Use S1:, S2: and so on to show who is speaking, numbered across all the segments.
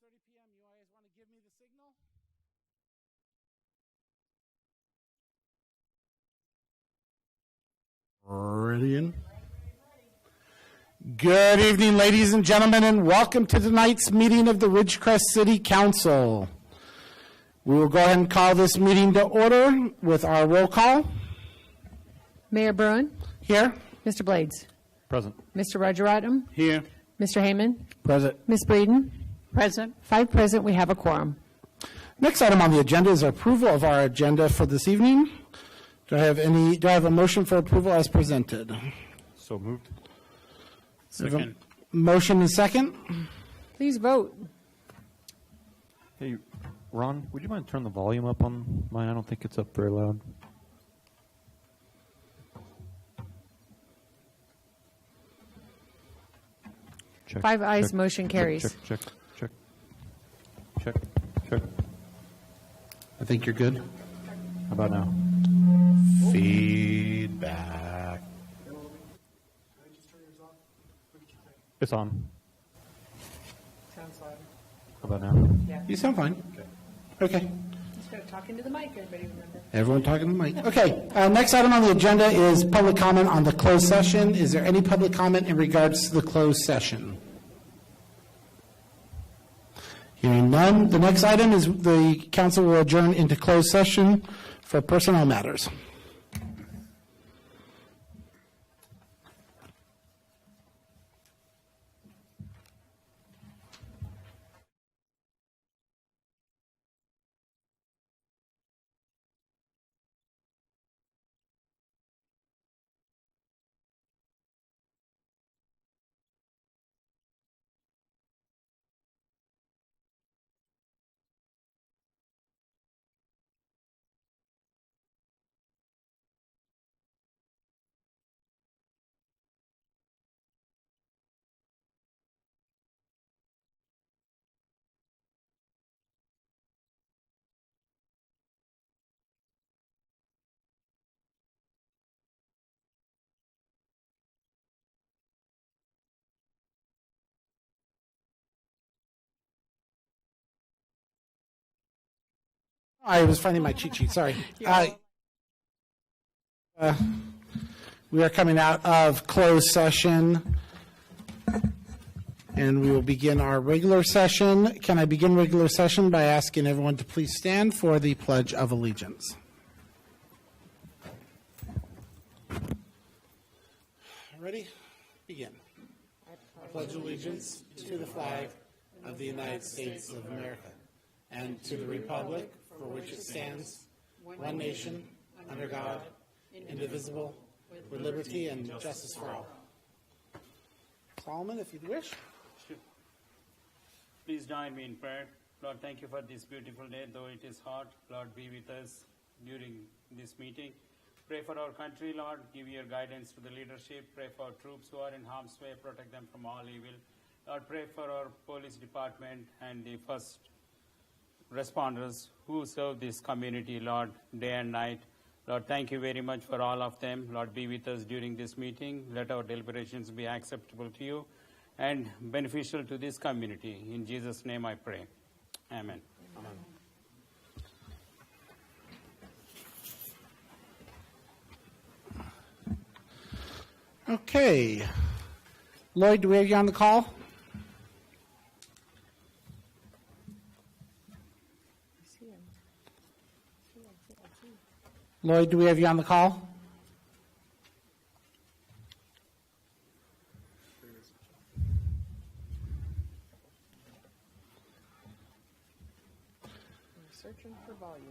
S1: 6:30 p.m. You guys want to give me the signal? Ready in? Good evening, ladies and gentlemen, and welcome to tonight's meeting of the Ridgecrest City Council. We will go ahead and call this meeting to order with our roll call.
S2: Mayor Bruin.
S1: Here.
S2: Mr. Blades.
S3: Present.
S2: Mr. Rajaratnam.
S1: Here.
S2: Mr. Heyman.
S1: Present.
S2: Ms. Breeden.
S4: Present.
S2: 5 present. We have a quorum.
S1: Next item on the agenda is approval of our agenda for this evening. Do I have a motion for approval as presented?
S3: So moved.
S1: Second. Motion and second.
S2: Please vote.
S3: Hey, Ron, would you mind turning the volume up on mine? I don't think it's up very loud. Check,
S2: 5 ayes,
S3: check,
S2: motion carries.
S3: Check.
S1: I think you're good.
S3: How about now?
S1: Feedback.
S3: It's on.
S2: Sounds loud.
S3: How about now?
S2: Yeah.
S1: You sound fine. Okay.
S2: Just got to talk into the mic, everybody remember.
S1: Everyone talking to the mic. Okay. Next item on the agenda is public comment on the closed session. Is there any public comment in regards to the closed session? Hearing none. The next item is the council will adjourn into closed session for personnel matters. I was finding my cheat sheet, sorry. We are coming out of closed session, and we will begin our regular session. Can I begin regular session by asking everyone to please stand for the Pledge of Allegiance? Ready? Begin. I pledge allegiance to the flag of the United States of America and to the republic for which it stands, one nation, under God, indivisible, with liberty and justice for all. Solomon, if you wish.
S5: Please join me in prayer. Lord, thank you for this beautiful day, though it is hot. Lord, be with us during this meeting. Pray for our country, Lord. Give your guidance to the leadership. Pray for troops who are in harm's way. Protect them from all evil. Lord, pray for our police department and the first responders who serve this community, Lord, day and night. Lord, thank you very much for all of them. Lord, be with us during this meeting. Let our deliberations be acceptable to you and beneficial to this community. In Jesus' name I pray. Amen. Amen.
S1: Okay. Lloyd, do we have you on the call? Lloyd, do we have you on the call?
S2: Searching for volume.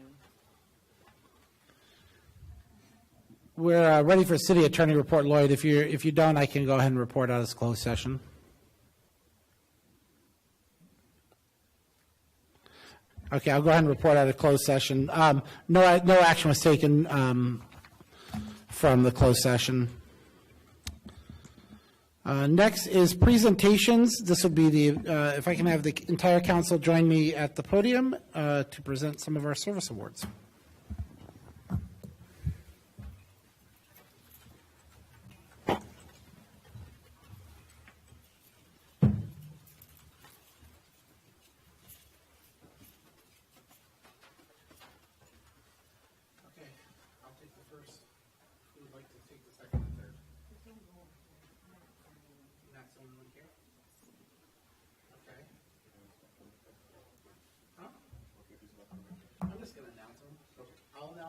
S1: We're ready for city attorney report, Lloyd. If you don't, I can go ahead and report out as closed session. Okay, I'll go ahead and report out a closed session. No action was taken from the closed session. Next is presentations. This will be the, if I can have the entire council join me at the podium to present some of our service awards.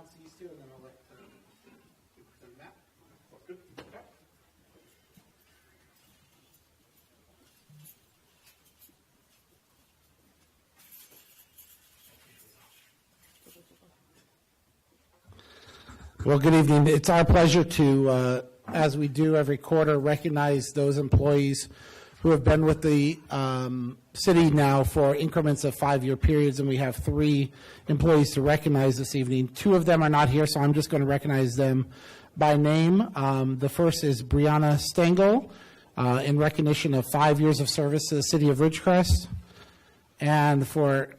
S1: announce these two, and then I'll let Matt. Good. Okay. Well, good evening. It's our pleasure to, as we do every quarter, recognize those employees who have been with the city now for increments of 5-year periods, and we have 3 employees to recognize this evening. 2 of them are not here, so I'm just going to recognize them by name. The first is Brianna Stengel, in recognition of 5 years of service to the city of Ridgecrest. And for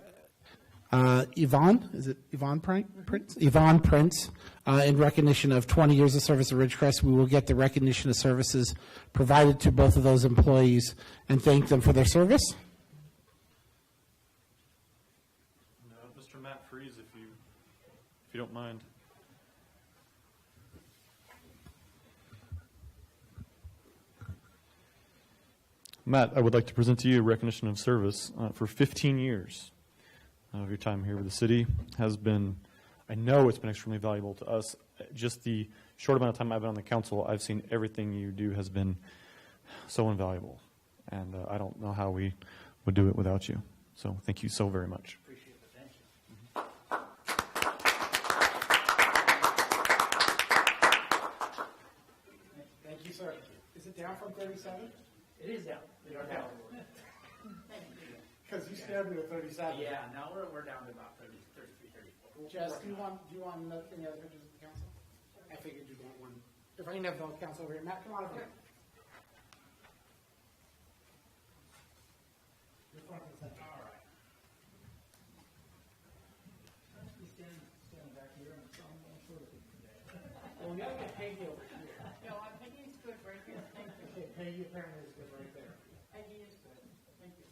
S1: Yvonne, is it Yvonne Prince? Yvonne Prince, in recognition of 20 years of service at Ridgecrest. We will get the recognition of services provided to both of those employees and thank them for their service.
S3: Mr. Matt Freeze, if you don't mind. Matt, I would like to present to you a recognition of service for 15 years of your time here with the city. I know it's been extremely valuable to us. Just the short amount of time I've been on the council, I've seen everything you do has been so invaluable. And I don't know how we would do it without you. So thank you so very much.
S5: Appreciate it. Thank you.
S1: Thank you, sir. Is it down from 37?
S5: It is down. We are down.
S1: Because you scared me with 37.
S5: Yeah, now we're down to about 30, 33, 34.
S1: Jess, do you want any other pictures of the council? I figured you'd want one. If I can have the council over here. Matt, come on over here. All right. Well, we gotta get Peggy over here.
S2: No, Peggy's good right here. Thank you.
S1: Okay, Peggy apparently is good right there.
S2: Peggy is good. Thank you.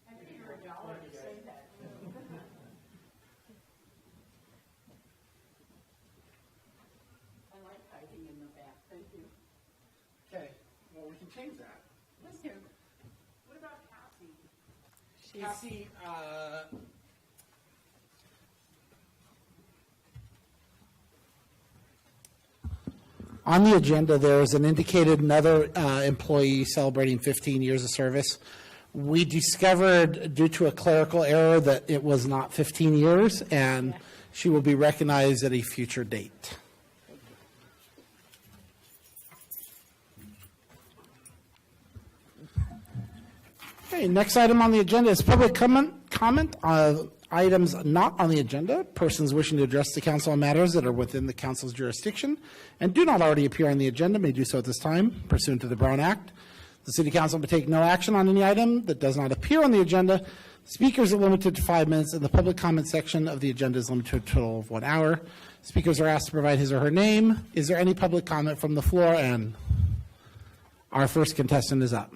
S2: I think you're a dollar to say that. I like hiding in the back. Thank you.
S1: Okay, well, we can change that.
S2: Listen, what about Cassie?
S1: Cassie, on the agenda, there is an indicated another employee celebrating 15 years of service. We discovered, due to a clerical error, that it was not 15 years, and she will be recognized at a future date. Okay, next item on the agenda is public comment on items not on the agenda. Persons wishing to address the council on matters that are within the council's jurisdiction and do not already appear on the agenda may do so at this time pursuant to the Brown Act. The City Council may take no action on any item that does not appear on the agenda. Speakers are limited to 5 minutes, and the public comment section of the agenda is limited to a total of 1 hour. Speakers are asked to provide his or her name. Is there any public comment from the floor? And our first contestant is up.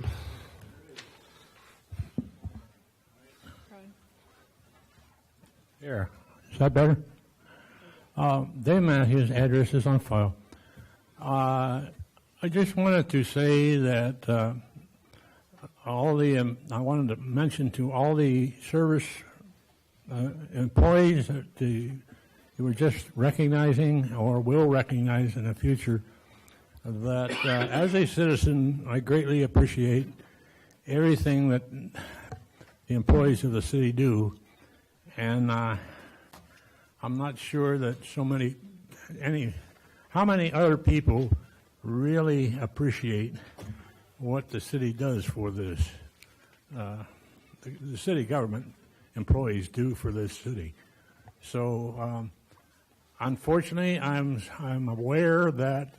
S4: Here. Is that better? Dave Matthews, address is on file. I just wanted to say that I wanted to mention to all the service employees that you were just recognizing or will recognize in the future that as a citizen, I greatly appreciate everything that the employees of the city do. And I'm not sure that how many other people really appreciate what the city does for this, the city government employees do for this city. So, unfortunately, I'm aware that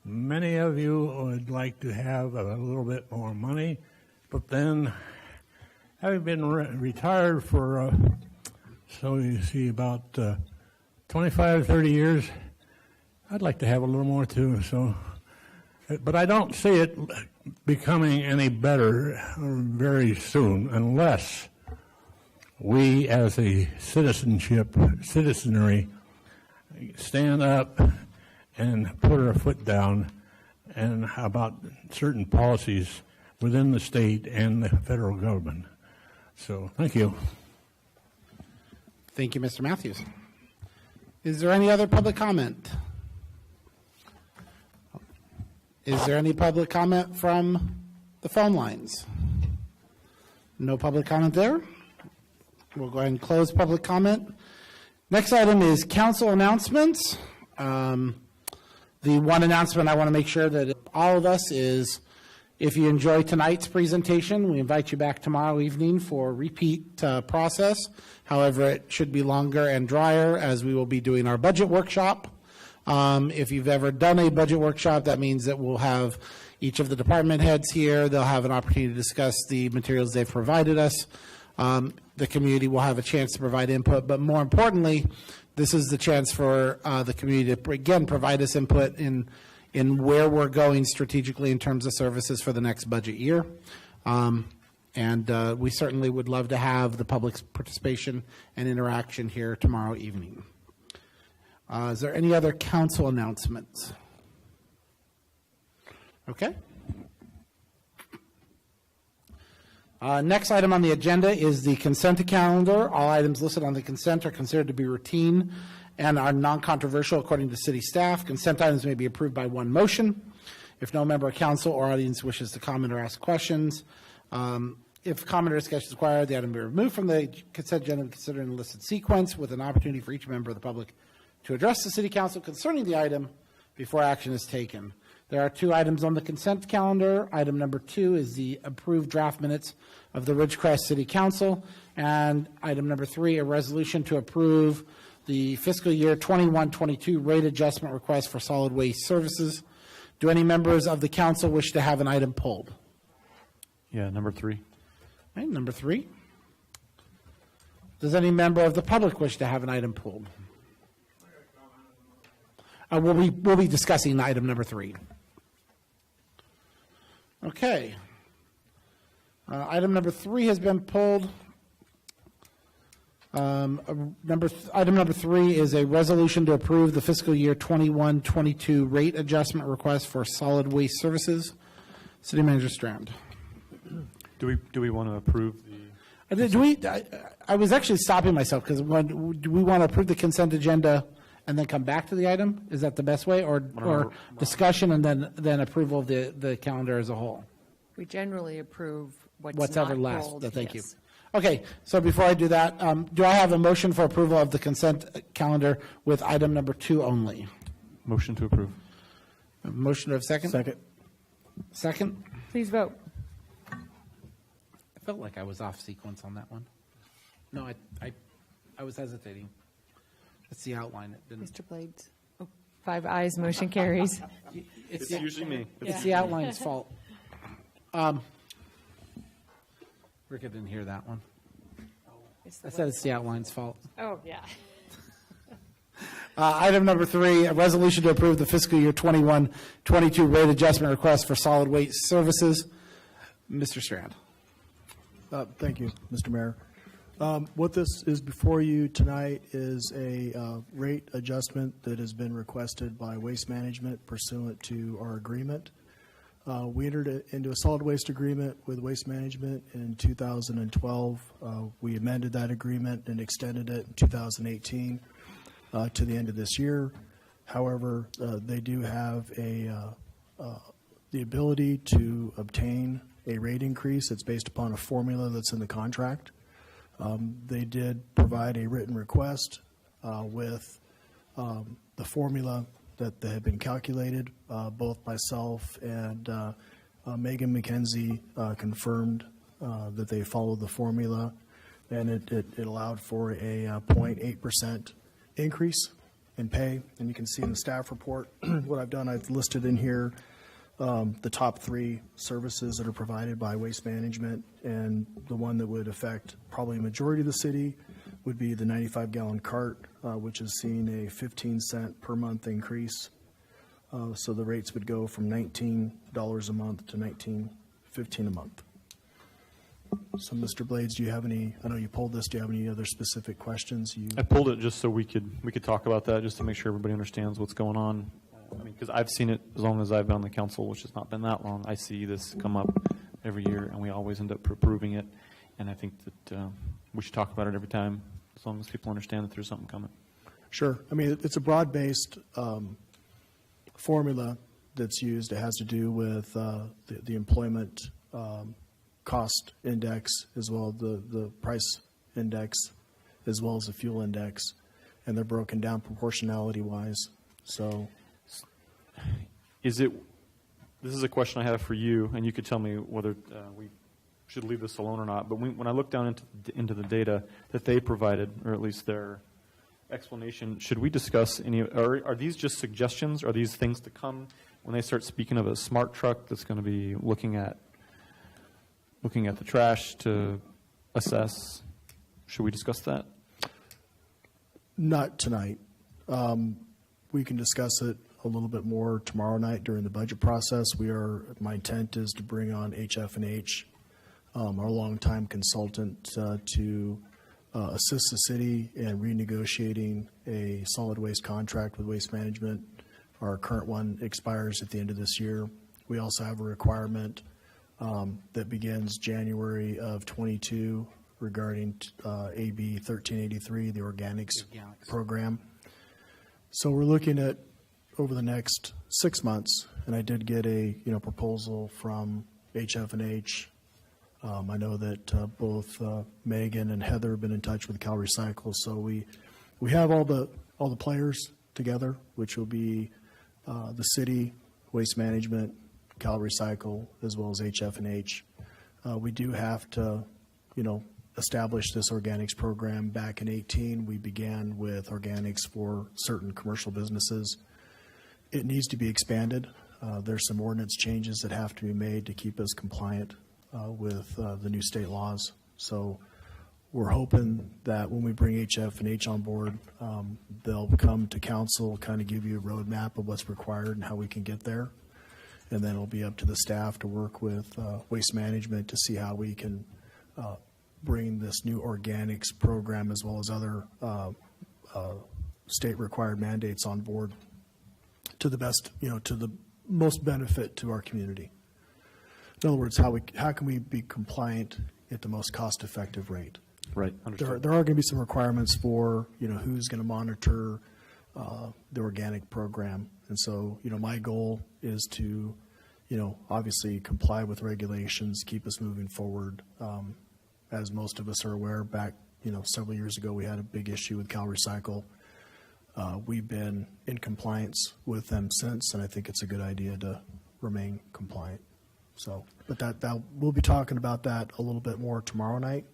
S4: many of you would like to have a little bit more money, but then having been retired for so you see about 25, 30 years, I'd like to have a little more too. So, but I don't see it becoming any better very soon unless we as a citizenry stand up and put our foot down and about certain policies within the state and the federal government. So, thank you.
S1: Thank you, Mr. Matthews. Is there any other public comment? Is there any public comment from the phone lines? No public comment there. We'll go ahead and close public comment. Next item is council announcements. The one announcement I want to make sure that all of us is, if you enjoy tonight's presentation, we invite you back tomorrow evening for a repeat process. However, it should be longer and drier as we will be doing our budget workshop. If you've ever done a budget workshop, that means that we'll have each of the department heads here. They'll have an opportunity to discuss the materials they've provided us. The community will have a chance to provide input, but more importantly, this is the chance for the community to, again, provide us input in where we're going strategically in terms of services for the next budget year. And we certainly would love to have the public's participation and interaction here tomorrow evening. Is there any other council announcements? Okay. Next item on the agenda is the consent calendar. All items listed on the consent are considered to be routine and are non-controversial according to city staff. Consent items may be approved by one motion. If no member of council or audience wishes to comment or ask questions, if comment or discussion is required, the item will be removed from the consent agenda and considered in a listed sequence with an opportunity for each member of the public to address the city council concerning the item before action is taken. There are two items on the consent calendar. Item number 2 is the approved draft minutes of the Ridgecrest City Council. And item number 3, a resolution to approve the fiscal year 21-22 rate adjustment request for solid waste services. Do any members of the council wish to have an item pulled?
S3: Yeah, number 3.
S1: Right, number 3. Does any member of the public wish to have an item pulled? We'll be discussing item number 3. Okay. Item number 3 has been pulled. Item number 3 is a resolution to approve the fiscal year 21-22 rate adjustment request for solid waste services. City Manager Strand.
S3: Do we want to approve the?
S1: I was actually stopping myself because do we want to approve the consent agenda and then come back to the item? Is that the best way, or discussion and then approval of the calendar as a whole?
S6: We generally approve
S1: What's
S6: not
S1: ever last.
S6: pulled,
S1: Thank you.
S6: yes.
S1: Okay, so before I do that, do I have a motion for approval of the consent calendar with item number 2 only?
S3: Motion to approve.
S1: A motion to have second?
S4: Second.
S1: Second?
S6: Please vote.
S1: I felt like I was off sequence on that one. No, I was hesitating. That's the outline. It didn't.
S6: Mr. Blades. Oh, 5 ayes, motion carries.
S3: It's usually me.
S1: It's the outline's fault. Ricka didn't hear that one. I said it's the outline's fault.
S6: Oh, yeah.
S1: Item number 3, a resolution to approve the fiscal year 21-22 rate adjustment request for solid waste services. Mr. Strand.
S7: Thank you, Mr. Mayor. What this is before you tonight is a rate adjustment that has been requested by Waste Management pursuant to our agreement. We entered into a solid waste agreement with Waste Management in 2012. We amended that agreement and extended it in 2018 to the end of this year. However, they do have the ability to obtain a rate increase that's based upon a formula that's in the contract. They did provide a written request with the formula that had been calculated. Both myself and Megan McKenzie confirmed that they followed the formula, and it allowed for a 0.8% increase in pay. And you can see in the staff report what I've done. I've listed in here the top 3 services that are provided by Waste Management, and the one that would affect probably a majority of the city would be the 95-gallon cart, which has seen a 15-cent per month increase. So the rates would go from $19 a month to $19.15 a month. So, Mr. Blades, do you have any? I know you pulled this. Do you have any other specific questions?
S3: I pulled it just so we could talk about that, just to make sure everybody understands what's going on. I mean, because I've seen it as long as I've been on the council, which has not been that long. I see this come up every year, and we always end up approving it. And I think that we should talk about it every time as long as people understand that there's something coming.
S7: Sure. I mean, it's a broad-based formula that's used. It has to do with the employment cost index, as well as the price index, as well as the fuel index, and they're broken down proportionality-wise. So,
S3: This is a question I have for you, and you could tell me whether we should leave this alone or not. But when I look down into the data that they provided, or at least their explanation, should we discuss any? Are these just suggestions? Are these things to come when they start speaking of a smart truck that's going to be looking at the trash to assess? Should we discuss that?
S7: not tonight. We can discuss it a little bit more tomorrow night during the budget process. My intent is to bring on HF&H, our longtime consultant, to assist the city in renegotiating a solid waste contract with Waste Management. Our current one expires at the end of this year. We also have a requirement that begins January of 22 regarding AB 1383, the organics program. So we're looking at over the next 6 months, and I did get a proposal from HF&H. I know that both Megan and Heather have been in touch with Cal Recycle, so we have all the players together, which will be the city, Waste Management, Cal Recycle, as well as HF&H. We do have to, establish this organics program. Back in 2018, we began with organics for certain commercial businesses. It needs to be expanded. There's some ordinance changes that have to be made to keep us compliant with the new state laws. So we're hoping that when we bring HF&H on board, they'll come to council, kind of give you a roadmap of what's required and how we can get there. And then it'll be up to the staff to work with Waste Management to see how we can bring this new organics program as well as other state required mandates on board to the best, to the most benefit to our community. In other words, how can we be compliant at the most cost effective rate?
S3: Right. Understood.
S7: There are going to be some requirements for, who's going to monitor the organic program. And so, my goal is to, obviously comply with regulations, keep us moving forward. As most of us are aware, back, several years ago, we had a big issue with Cal Recycle. We've been in compliance with them since, and I think it's a good idea to remain compliant. So, but that we'll be talking about that a little bit more tomorrow night.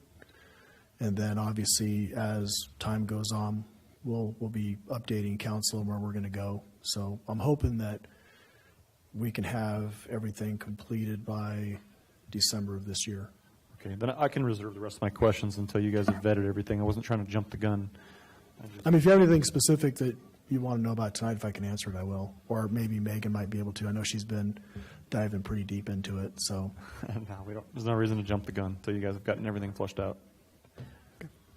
S7: And then obviously as time goes on, we'll be updating council on where we're going to go. So I'm hoping that we can have everything completed by December of this year.
S3: Okay, then I can reserve the rest of my questions until you guys have vetted everything. I wasn't trying to jump the gun.
S7: I mean, if you have anything specific that you want to know about tonight, if I can answer it, I will. Or maybe Megan might be able to. I know she's been diving pretty deep into it. So
S3: No, there's no reason to jump the gun until you guys have gotten everything flushed out.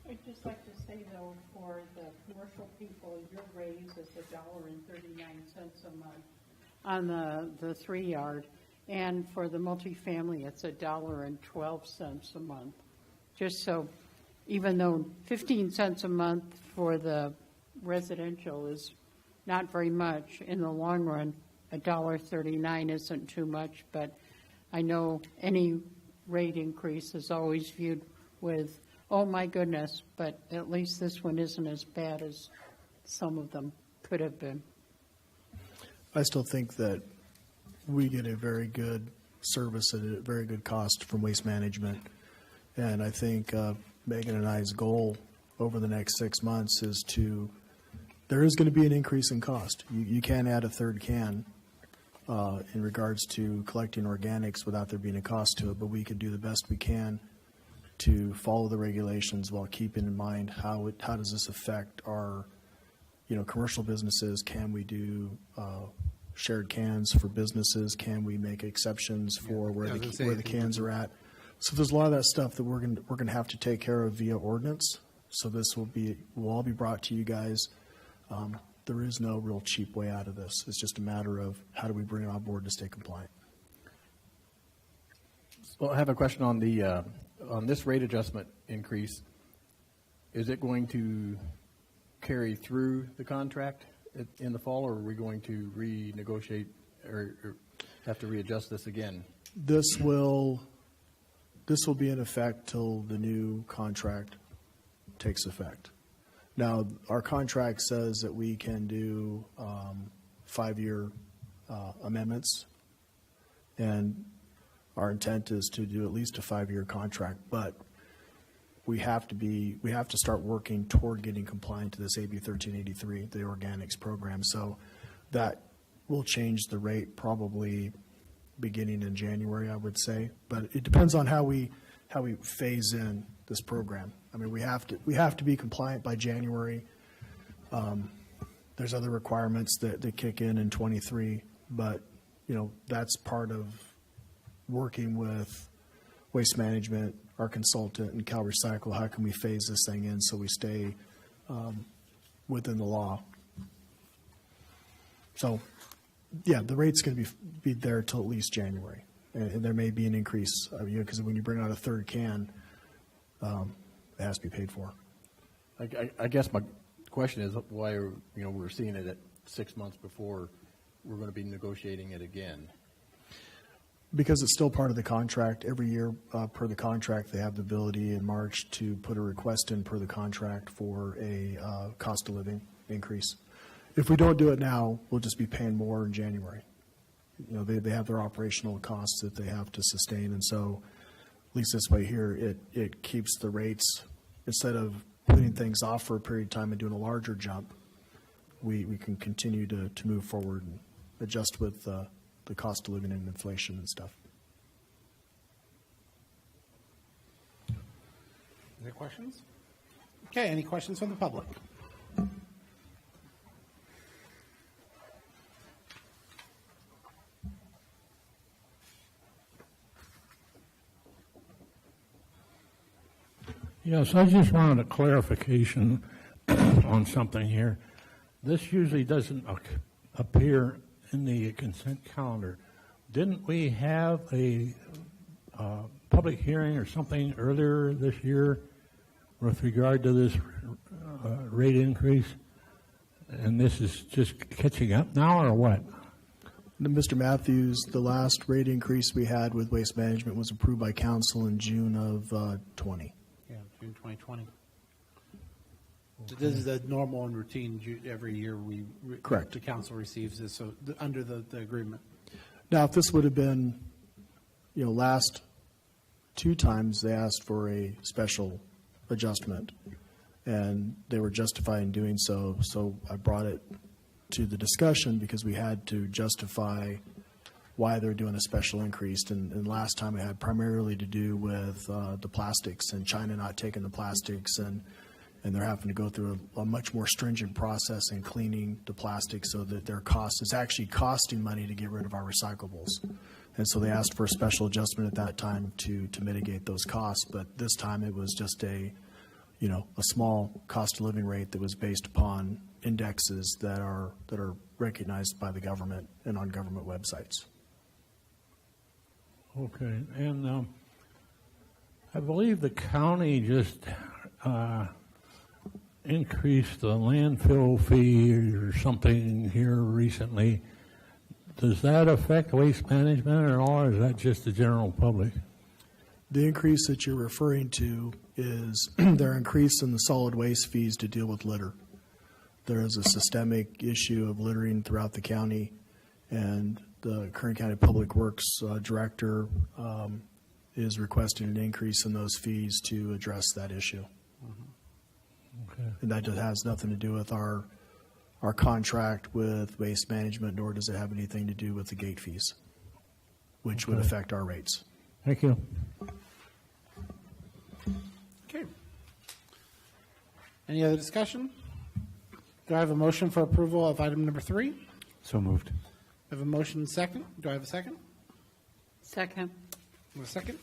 S2: I'd just like to say, though, for the commercial people, your raise is $1.39 a month on the 3-yard. And for the multifamily, it's $1.12 a month. Just so, even though 15 cents a month for the residential is not very much, in the long run, $1.39 isn't too much, but I know any rate increase is always viewed with, oh my goodness, but at least this one isn't as bad as some of them could have been.
S7: I still think that we get a very good service at a very good cost from Waste Management. And I think Megan and I's goal over the next 6 months is there is going to be an increase in cost. You can't add a third can in regards to collecting organics without there being a cost to it, but we can do the best we can to follow the regulations while keeping in mind how does this affect our, commercial businesses. Can we do shared cans for businesses? Can we make exceptions for where the cans are at? So there's a lot of that stuff that we're going to have to take care of via ordinance. So this will all be brought to you guys. There is no real cheap way out of this. It's just a matter of how do we bring it on board to stay compliant.
S8: Well, I have a question on the on this rate adjustment increase. is it going to carry through the contract in the fall, or are we going to renegotiate or have to readjust this again?
S7: This will be in effect till the new contract takes effect. Now, our contract says that we can do 5-year amendments, and our intent is to do at least a 5-year contract, but we have to start working toward getting compliant to this AB 1383, the organics program. So that will change the rate probably beginning in January, I would say. But it depends on how we phase in this program. I mean, we have to be compliant by January. There's other requirements that kick in 23, but that's part of working with Waste Management, our consultant, and Cal Recycle. How can we phase this thing in so we stay within the law? So, yeah, the rate's going to be there till at least January, and there may be an increase because when you bring out a third can, it has to be paid for.
S8: I guess my question is why we're seeing it at 6 months before we're going to be negotiating it again.
S7: Because it's still part of the contract. Every year, per the contract, they have the ability in March to put a request in per the contract for a cost of living increase. If we don't do it now, we'll just be paying more in January. They have their operational costs that they have to sustain, and so at least this way here, it keeps the rates, instead of putting things off for a period of time and doing a larger jump, we can continue to move forward and adjust with the cost of living and inflation and stuff.
S1: Any questions? Okay, any questions from the public?
S4: Yes, I just wanted a clarification on something here. This usually doesn't appear in the consent calendar. Didn't we have a public hearing or something earlier this year with regard to this rate increase? And this is just catching up now, or what?
S7: Mr. Matthews, the last rate increase we had with Waste Management was approved by council in June of 20.
S1: Yeah, June 2020. So this is the normal and routine. Every year
S7: Correct.
S1: The council receives this, so under the agreement.
S7: Now, if this would have been, last 2 times they asked for a special adjustment, and they were justified in doing so. So I brought it to the discussion because we had to justify why they're doing a special increase. And last time it had primarily to do with the plastics and China not taking the plastics, and they're having to go through a much more stringent process in cleaning the plastic so that their cost is actually costing money to get rid of our recyclables. And so they asked for a special adjustment at that time to mitigate those costs. But this time it was just a small cost of living rate that was based upon indexes that are recognized by the government and on government websites.
S4: Okay, and I believe the county just increased the landfill fee or something here recently. Does that affect Waste Management at all, or is that just the general public?
S7: The increase that you're referring to is their increase in the solid waste fees to deal with litter. There is a systemic issue of littering throughout the county, and the Kern County Public Works Director is requesting an increase in those fees to address that issue.
S4: Okay.
S7: And that has nothing to do with our contract with Waste Management, nor does it have anything to do with the gate fees, which would affect our rates.
S4: Thank you.
S1: Okay. Any other discussion? Do I have a motion for approval of item number 3?
S3: So moved.
S1: I have a motion second. Do I have a second?
S2: Second.
S1: A second?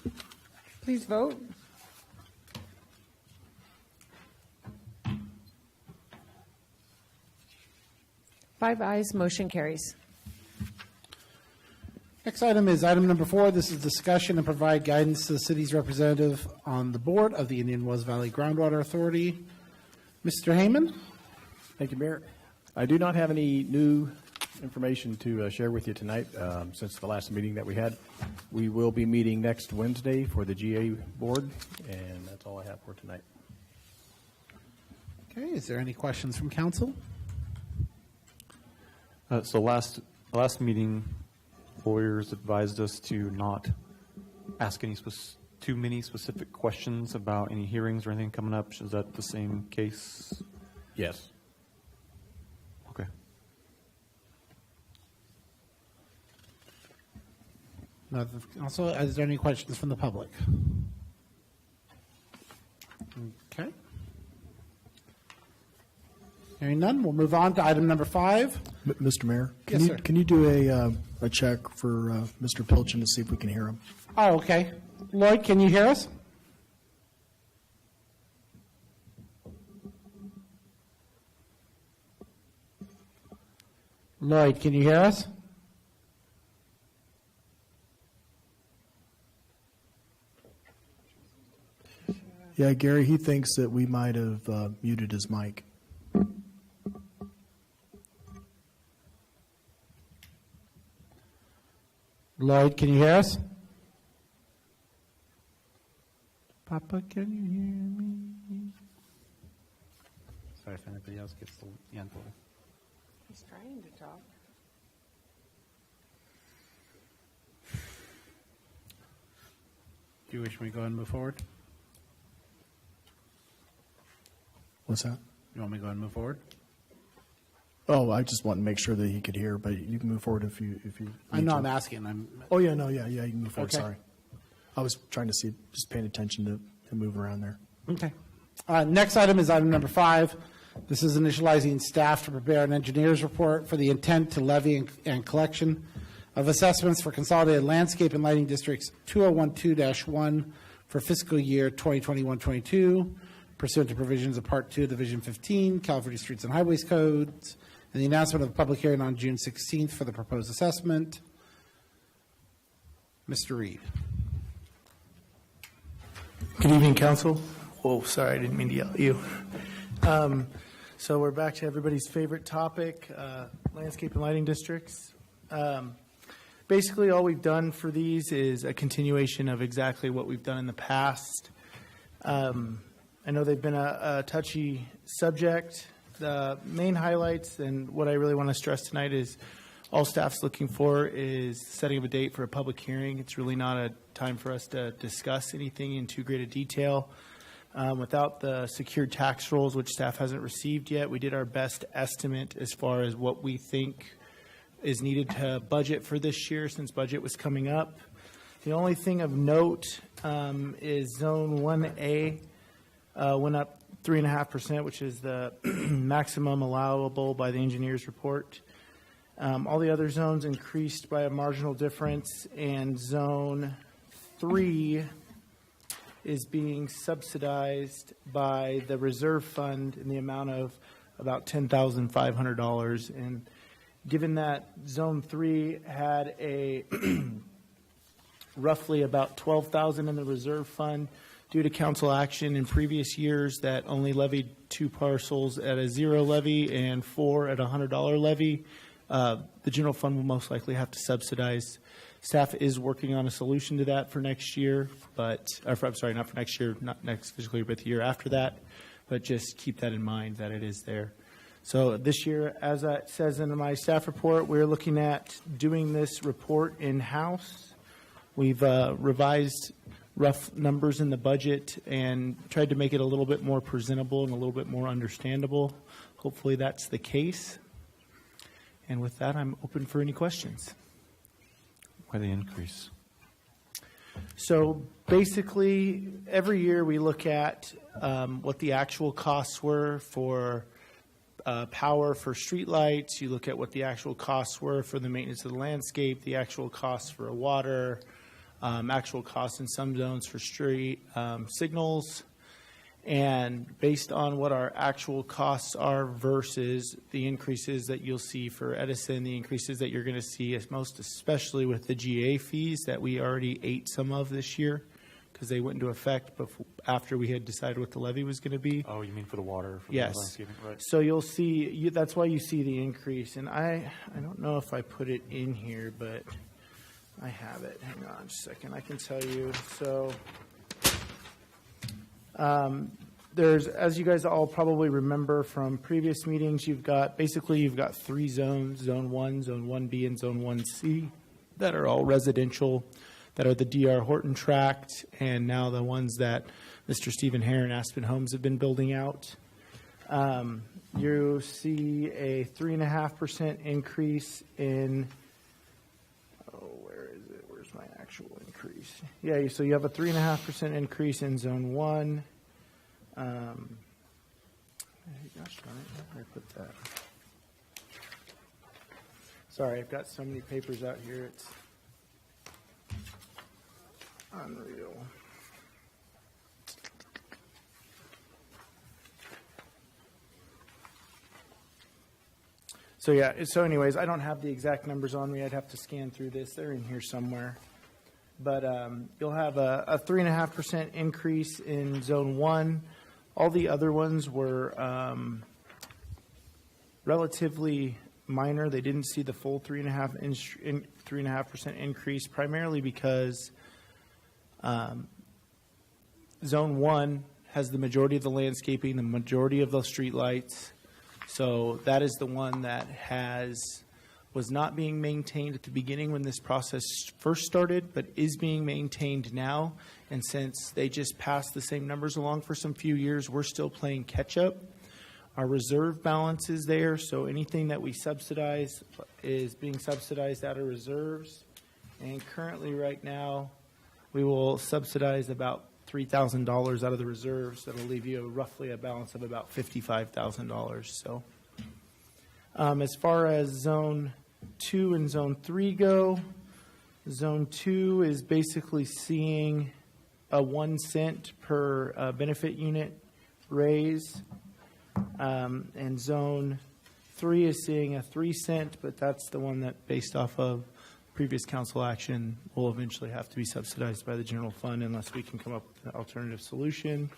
S6: Please vote. Five ayes, motion carries.
S1: Next item is item number 4. This is discussion and provide guidance to the city's representative on the board of the Indian Wells Valley Groundwater Authority Mr. Heyman?
S8: Thank you, Mayor. I do not have any new information to share with you tonight since the last meeting that we had. We will be meeting next Wednesday for the GA board, and that's all I have for tonight.
S1: Okay, is there any questions from council?
S3: So last meeting, lawyers advised us to not ask any too many specific questions about any hearings or anything coming up. Is that the same case?
S8: Yes.
S3: Okay.
S1: Also, is there any questions from the public? Okay. Hearing none, we'll move on to item number 5.
S7: Mr. Mayor?
S1: Yes, sir.
S7: Can you do a check for Mr. Pilchin to see if we can hear him?
S1: Oh, okay. Lloyd, can you hear us? Lloyd, can you hear us?
S7: Yeah, Gary, he thinks that we might have muted his mic.
S1: Lloyd, can you hear us? Papa, can you hear me? Sorry if anybody else gets the info.
S6: He's trying to talk.
S1: Do you wish me to go ahead and move forward?
S7: What's that?
S1: You want me to go ahead and move forward?
S7: Oh, I just want to make sure that he could hear, but you can move forward if you
S1: I
S7: need
S1: know
S7: to.
S1: I'm asking.
S7: Oh, yeah, no, yeah, you can move forward,
S1: Okay.
S7: sorry. I was trying to see, just paying attention to move around there.
S1: Okay. Next item is item number 5. This is initializing staff to prepare an engineer's report for the intent to levy and collection of assessments for consolidated landscape and lighting districts 2012-1 for fiscal year 2021-22, pursuant to provisions of Part 2 of Division 15, California Streets and Highways Codes, and the announcement of the public hearing on June 16th for the proposed assessment. Mr. Reed.
S9: Good evening, council. Whoa, sorry, I didn't mean to yell at you. So we're back to everybody's favorite topic, landscape and lighting districts. Basically, all we've done for these is a continuation of exactly what we've done in the past. I know they've been a touchy subject. The main highlights and what I really want to stress tonight is all staff's looking for is setting of a date for a public hearing. It's really not a time for us to discuss anything in too great a detail. Without the secured tax rolls, which staff hasn't received yet, we did our best estimate as far as what we think is needed to budget for this year since budget was coming up. The only thing of note is Zone 1A went up 3.5%, which is the maximum allowable by the engineer's report. All the other zones increased by a marginal difference, and Zone 3 is being subsidized by the reserve fund in the amount of about $10,500. And given that Zone 3 had a roughly about $12,000 in the reserve fund due to council action in previous years that only levied 2 parcels at a 0 levy and 4 at a $100 levy, the general fund will most likely have to subsidize. Staff is working on a solution to that for next year, but, I'm sorry, not for next year, not next fiscal year, but the year after that. But just keep that in mind that it is there. So this year, as it says in my staff report, we're looking at doing this report in-house. We've revised rough numbers in the budget and tried to make it a little bit more presentable and a little bit more understandable. Hopefully that's the case. And with that, I'm open for any questions.
S3: Why the increase?
S9: So basically, every year we look at what the actual costs were for power for streetlights. You look at what the actual costs were for the maintenance of the landscape, the actual costs for water, actual costs in some zones for street signals. And based on what our actual costs are versus the increases that you'll see for Edison, the increases that you're going to see, most especially with the GA fees that we already ate some of this year because they went into effect after we had decided what the levy was going to be.
S3: Oh, you mean for the water? For
S9: Yes.
S3: The landscaping, right.
S9: So you'll see, that's why you see the increase. And I don't know if I put it in here, but I have it. Hang on just a second. I can tell you. So there's, as you guys all probably remember from previous meetings, you've got 3 zones, Zone 1, Zone 1B, and Zone 1C, that are all residential, that are the D.R. Horton tract, and now the ones that Mr. Stephen Hare and Aspen Homes have been building out. You see a 3.5% increase in, where is it? Where's my actual increase? Yeah, so you have a 3.5% increase in Zone 1. Gosh darn it, where did I put that? Sorry, I've got so many papers out here, it's unreal. So yeah, so anyways, I don't have the exact numbers on me. I'd have to scan through this. They're in here somewhere. But you'll have a 3.5% increase in Zone 1. All the other ones were relatively minor. They didn't see the full 3.5% increase, primarily because Zone 1 has the majority of the landscaping, the majority of the street lights. So that is the one that was not being maintained at the beginning when this process first started, but is being maintained now. And since they just passed the same numbers along for some few years, we're still playing catch up. Our reserve balance is there, so anything that we subsidize is being subsidized out of reserves. And currently right now, we will subsidize about $3,000 out of the reserves. That'll leave you roughly a balance of about $55,000. So as far as Zone 2 and Zone 3 go, Zone 2 is basically seeing a 1 cent per benefit unit raise. And Zone 3 is seeing a 3 cent, but that's the one that, based off of previous council action, will eventually have to be subsidized by the general fund unless we can come up with an alternative solution.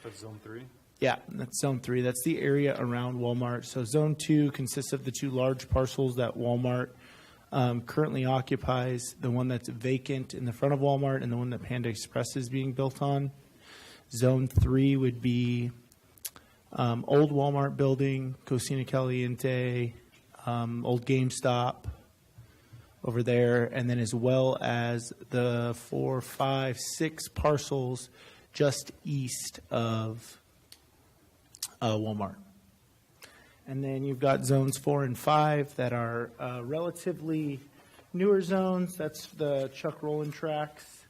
S3: That's Zone 3?
S9: Yeah, that's Zone 3. That's the area around Walmart. So Zone 2 consists of the 2 large parcels that Walmart currently occupies, the one that's vacant in the front of Walmart and the one that Panda Express is being built on. Zone 3 would be old Walmart building, Cocina Caliente, old GameStop over there, and then as well as the 4, 5, 6 parcels just east of Walmart. And then you've got Zones 4 and 5 that are relatively newer zones. That's the Chuck Rowland tracks.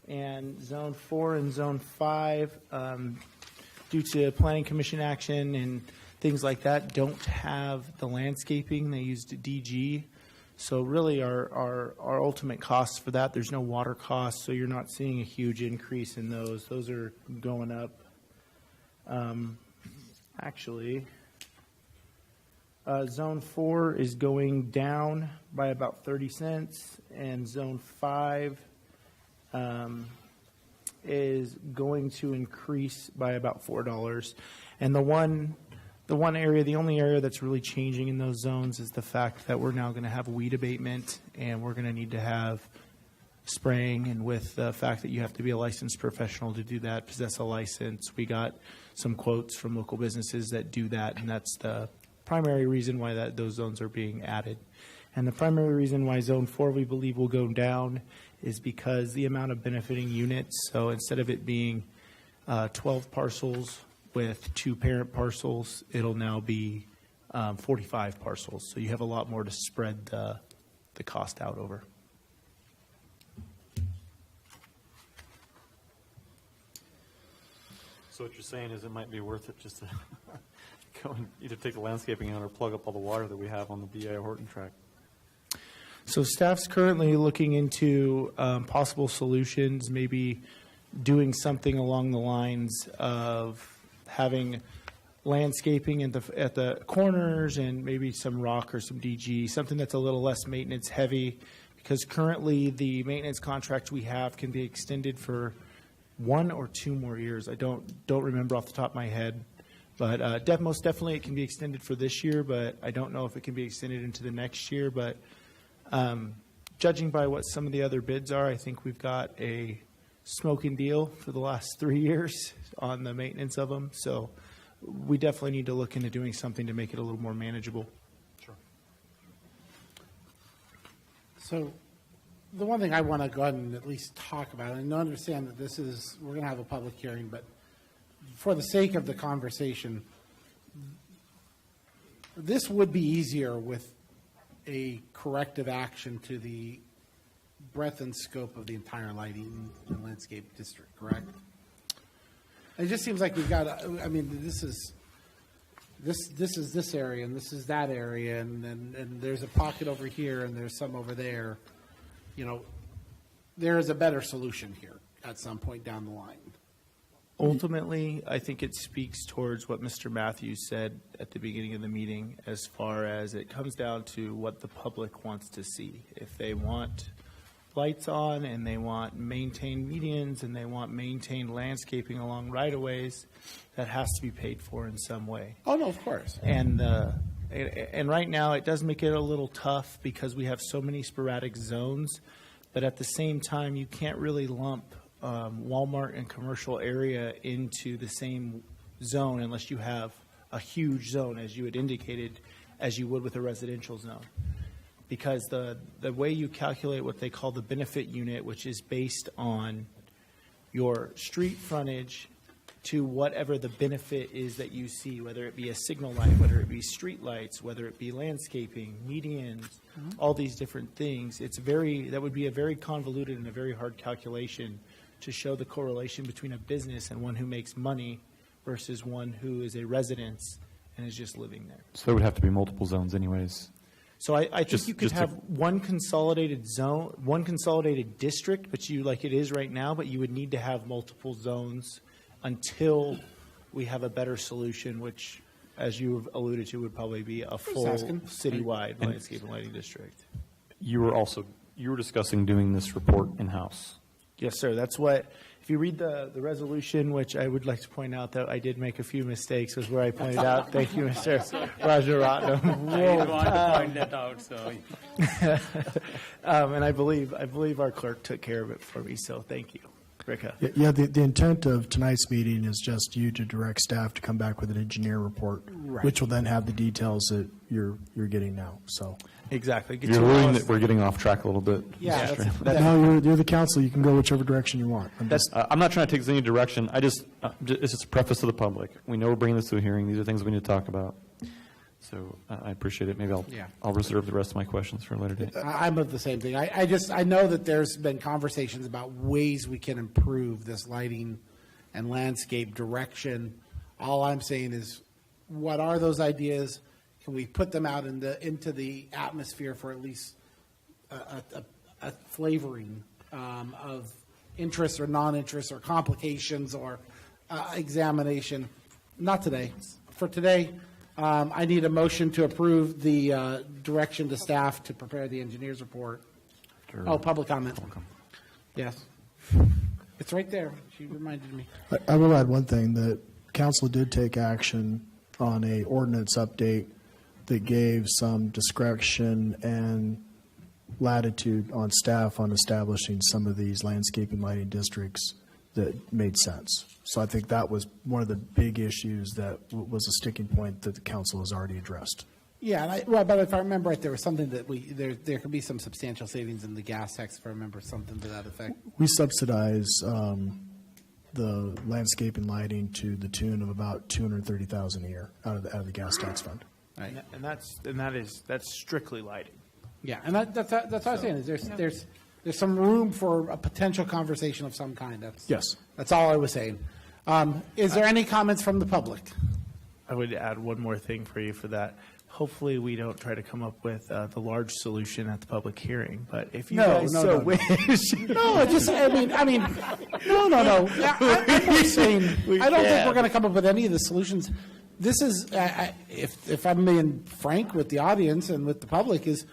S9: And Zone 4 and Zone 5, due to Planning Commission action and things like that, don't have the landscaping. They used DG. So really our ultimate costs for that, there's no water costs, so you're not seeing a huge increase in those. Those are going up. Actually, Zone 4 is going down by about 30 cents, and Zone 5 is going to increase by about $4. And the only area that's really changing in those zones is the fact that we're now going to have weed abatement, and we're going to need to have spraying. And with the fact that you have to be a licensed professional to do that, possess a license, we got some quotes from local businesses that do that, and that's the primary reason why those zones are being added. And the primary reason why Zone 4 we believe will go down is because the amount of benefiting units. So instead of it being 12 parcels with 2 parent parcels, it'll now be 45 parcels. So you have a lot more to spread the cost out over.
S3: So what you're saying is it might be worth it just to go and either take the landscaping out or plug up all the water that we have on the B.I. Horton tract.
S9: So staff's currently looking into possible solutions, maybe doing something along the lines of having landscaping at the corners and maybe some rock or some DG, something that's a little less maintenance heavy, because currently the maintenance contract we have can be extended for 1 or 2 more years. I don't remember off the top of my head. But most definitely it can be extended for this year, but I don't know if it can be extended into the next year. But judging by what some of the other bids are, I think we've got a smoking deal for the last 3 years on the maintenance of them. So we definitely need to look into doing something to make it a little more manageable.
S1: So the one thing I want to go ahead and at least talk about, and I understand that we're going to have a public hearing, but for the sake of the conversation, this would be easier with a corrective action to the breadth and scope of the entire lighting and landscape district, correct? It just seems like we've got, this is this area, and this is that area, and there's a pocket over here, and there's some over there. There is a better solution here at some point down the line.
S9: Ultimately, I think it speaks towards what Mr. Matthews said at the beginning of the meeting, as far as it comes down to what the public wants to see. If they want lights on, and they want maintained medians, and they want maintained landscaping along right-of-ways, that has to be paid for in some way.
S1: Oh, no, of course.
S9: And right now, it does make it a little tough because we have so many sporadic zones, but at the same time, you can't really lump Walmart and commercial area into the same zone unless you have a huge zone, as you had indicated, as you would with a residential zone. Because the way you calculate what they call the benefit unit, which is based on your street frontage to whatever the benefit is that you see, whether it be a signal light, whether it be street lights, whether it be landscaping, medians, all these different things, that would be a very convoluted and a very hard calculation to show the correlation between a business and one who makes money versus one who is a residence and is just living there.
S3: So there would have to be multiple zones anyways.
S9: So I think you could have one consolidated zone, one consolidated district, but like it is right now, but you would need to have multiple zones until we have a better solution, which, as you have alluded to, would probably be a full citywide landscape and lighting district.
S3: You were discussing doing this report in-house.
S9: Yes, sir. That's what, if you read the resolution, which I would like to point out that I did make a few mistakes, was where I pointed out, thank you, Mr. Rajaratnam.
S5: I didn't want to point that out, so.
S9: And I believe our clerk took care of it for me, so thank you. Rika.
S7: Yeah, the intent of tonight's meeting is just you to direct staff to come back with an engineer report, which will then have the details that you're getting now, so.
S9: Exactly.
S3: You're alluding that we're getting off track a little bit.
S1: Yeah,
S7: No, you're the council, you can go whichever direction you want.
S3: I'm not trying to take this in any direction. It's just a preface to the public. We know we're bringing this to a hearing. These are things we need to talk about. So I appreciate it. Maybe I'll reserve the rest of my questions for a later date.
S1: I'm of the same thing. I know that there's been conversations about ways we can improve this lighting and landscape direction. All I'm saying is, what are those ideas? Can we put them out into the atmosphere for at least a flavoring of interest or non-interest or complications or examination? Not today. For today, I need a motion to approve the direction to staff to prepare the engineer's report. Public comment. Yes. It's right there. She reminded me.
S7: I will add one thing, that council did take action on a ordinance update that gave some discretion and latitude on staff on establishing some of these landscape and lighting districts that made sense. So I think that was one of the big issues that was a sticking point that the council has already addressed.
S1: Yeah, but if I remember right, there was something that there could be some substantial savings in the gas tax, if I remember something to that effect.
S7: We subsidize the landscape and lighting to the tune of about $230,000 a year out of the gas tax fund.
S1: Right.
S9: And that's strictly lighting.
S1: Yeah, and that's what I was saying, is there's some room for a potential conversation of some kind. That's all I was saying. Is there any comments from the public?
S9: I would add one more thing for you for that. Hopefully, we don't try to come up with the large solution at the public hearing. But if you guys wish,
S1: no. I'm just saying. No. I'm just saying. I don't think we're going to come up with any of the solutions. This is, if I'm being frank with the audience and with the public, is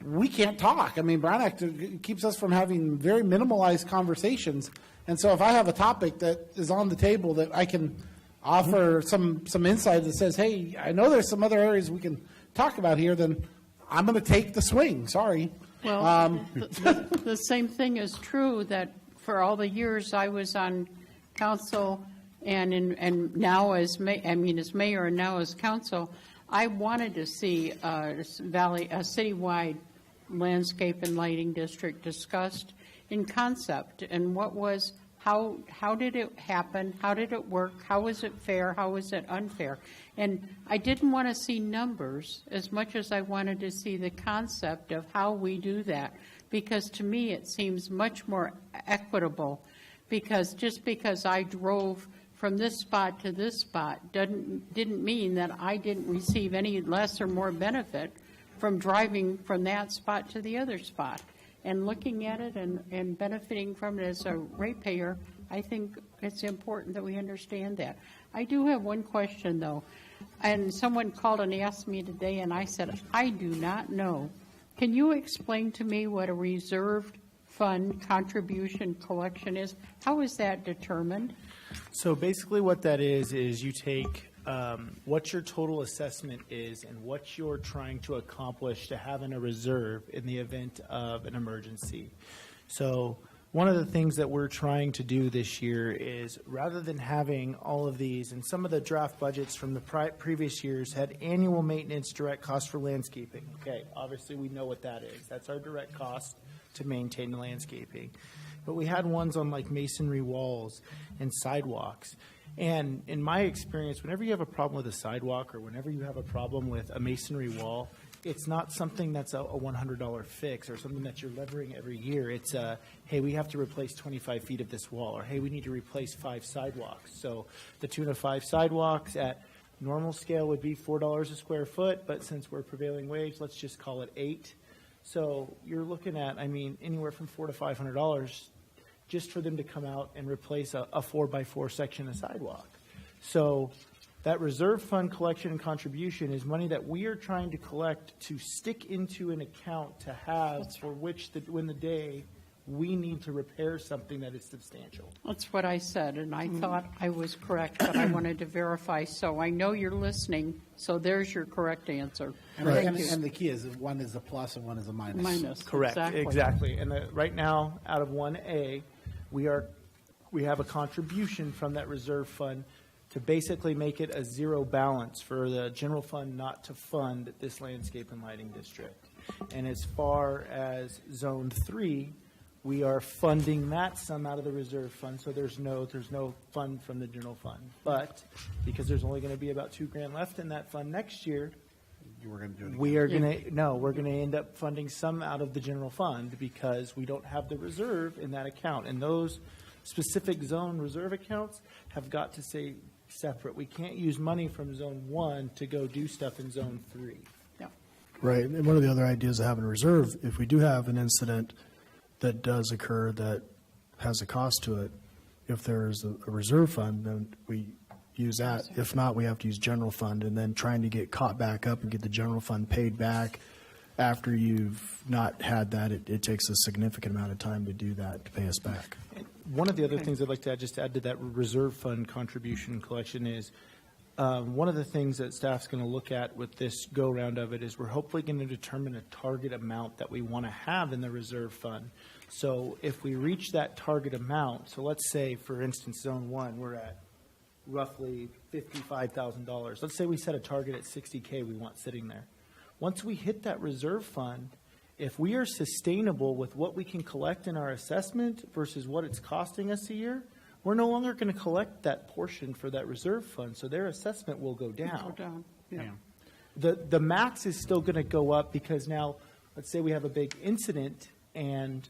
S1: we can't talk. I mean, Brown Act keeps us from having very minimalized conversations. And so if I have a topic that is on the table that I can offer some insight that says, hey, I know there's some other areas we can talk about here, then I'm going to take the swing. Sorry.
S2: Well, the same thing is true that for all the years I was on council and now as mayor and now as council, I wanted to see a citywide landscape and lighting district discussed in concept and how did it happen? How did it work? How was it fair? How was it unfair? And I didn't want to see numbers as much as I wanted to see the concept of how we do that, because to me it seems much more equitable, because just because I drove from this spot to this spot didn't mean that I didn't receive any less or more benefit from driving from that spot to the other spot. And looking at it and benefiting from it as a ratepayer, I think it's important that we understand that. I do have one question, though. And someone called and asked me today, and I said, I do not know. Can you explain to me what a reserved fund contribution collection is? How is that determined?
S9: So basically what that is you take what your total assessment is and what you're trying to accomplish to have in a reserve in the event of an emergency. So one of the things that we're trying to do this year is, rather than having all of these, and some of the draft budgets from the previous years had annual maintenance direct cost for landscaping. Okay, obviously we know what that is. That's our direct cost to maintain the landscaping. But we had ones on like masonry walls and sidewalks. And in my experience, whenever you have a problem with a sidewalk or whenever you have a problem with a masonry wall, it's not something that's a $100 fix or something that you're levering every year. It's hey, we have to replace 25 feet of this wall, or hey, we need to replace 5 sidewalks. So the tune of 5 sidewalks at normal scale would be $4 a square foot, but since we're prevailing wage, let's just call it $8. So you're looking at, anywhere from $400 to $500 just for them to come out and replace a 4x4 section of sidewalk. So that reserve fund collection and contribution is money that we are trying to collect to stick into an account to have for which, when the day we need to repair something that is substantial.
S2: That's what I said, and I thought I was correct, but I wanted to verify. So I know you're listening, so there's your correct answer. Thank you.
S1: And the key is one is a plus and one is a minus.
S2: Minus.
S9: Correct, exactly. And right now, out of 1A, we have a contribution from that reserve fund to basically make it a zero balance for the general fund not to fund this landscape and lighting district. And as far as Zone 3, we are funding that sum out of the reserve fund, so there's no fund from the general fund. But because there's only going to be about $2,000 left in that fund next year,
S1: We're going to do it again.
S9: we're going to end up funding some out of the general fund because we don't have the reserve in that account. And those specific zone reserve accounts have got to stay separate. We can't use money from Zone 1 to go do stuff in Zone 3.
S2: Yeah.
S7: Right, and one of the other ideas of having a reserve, if we do have an incident that does occur that has a cost to it, if there's a reserve fund, then we use that. If not, we have to use general fund, and then trying to get caught back up and get the general fund paid back after you've not had that, it takes a significant amount of time to do that, to pay us back.
S9: One of the other things I'd like to add, just to add to that reserve fund contribution and collection is, one of the things that staff's going to look at with this go-round of it is we're hopefully going to determine a target amount that we want to have in the reserve fund. So if we reach that target amount, so let's say, for instance, Zone 1, we're at roughly $55,000. Let's say we set a target at $60K we want sitting there. Once we hit that reserve fund, if we are sustainable with what we can collect in our assessment versus what it's costing us a year, we're no longer going to collect that portion for that reserve fund, so their assessment will go down.
S2: Go down. Yeah.
S9: The max is still going to go up because now, let's say we have a big incident and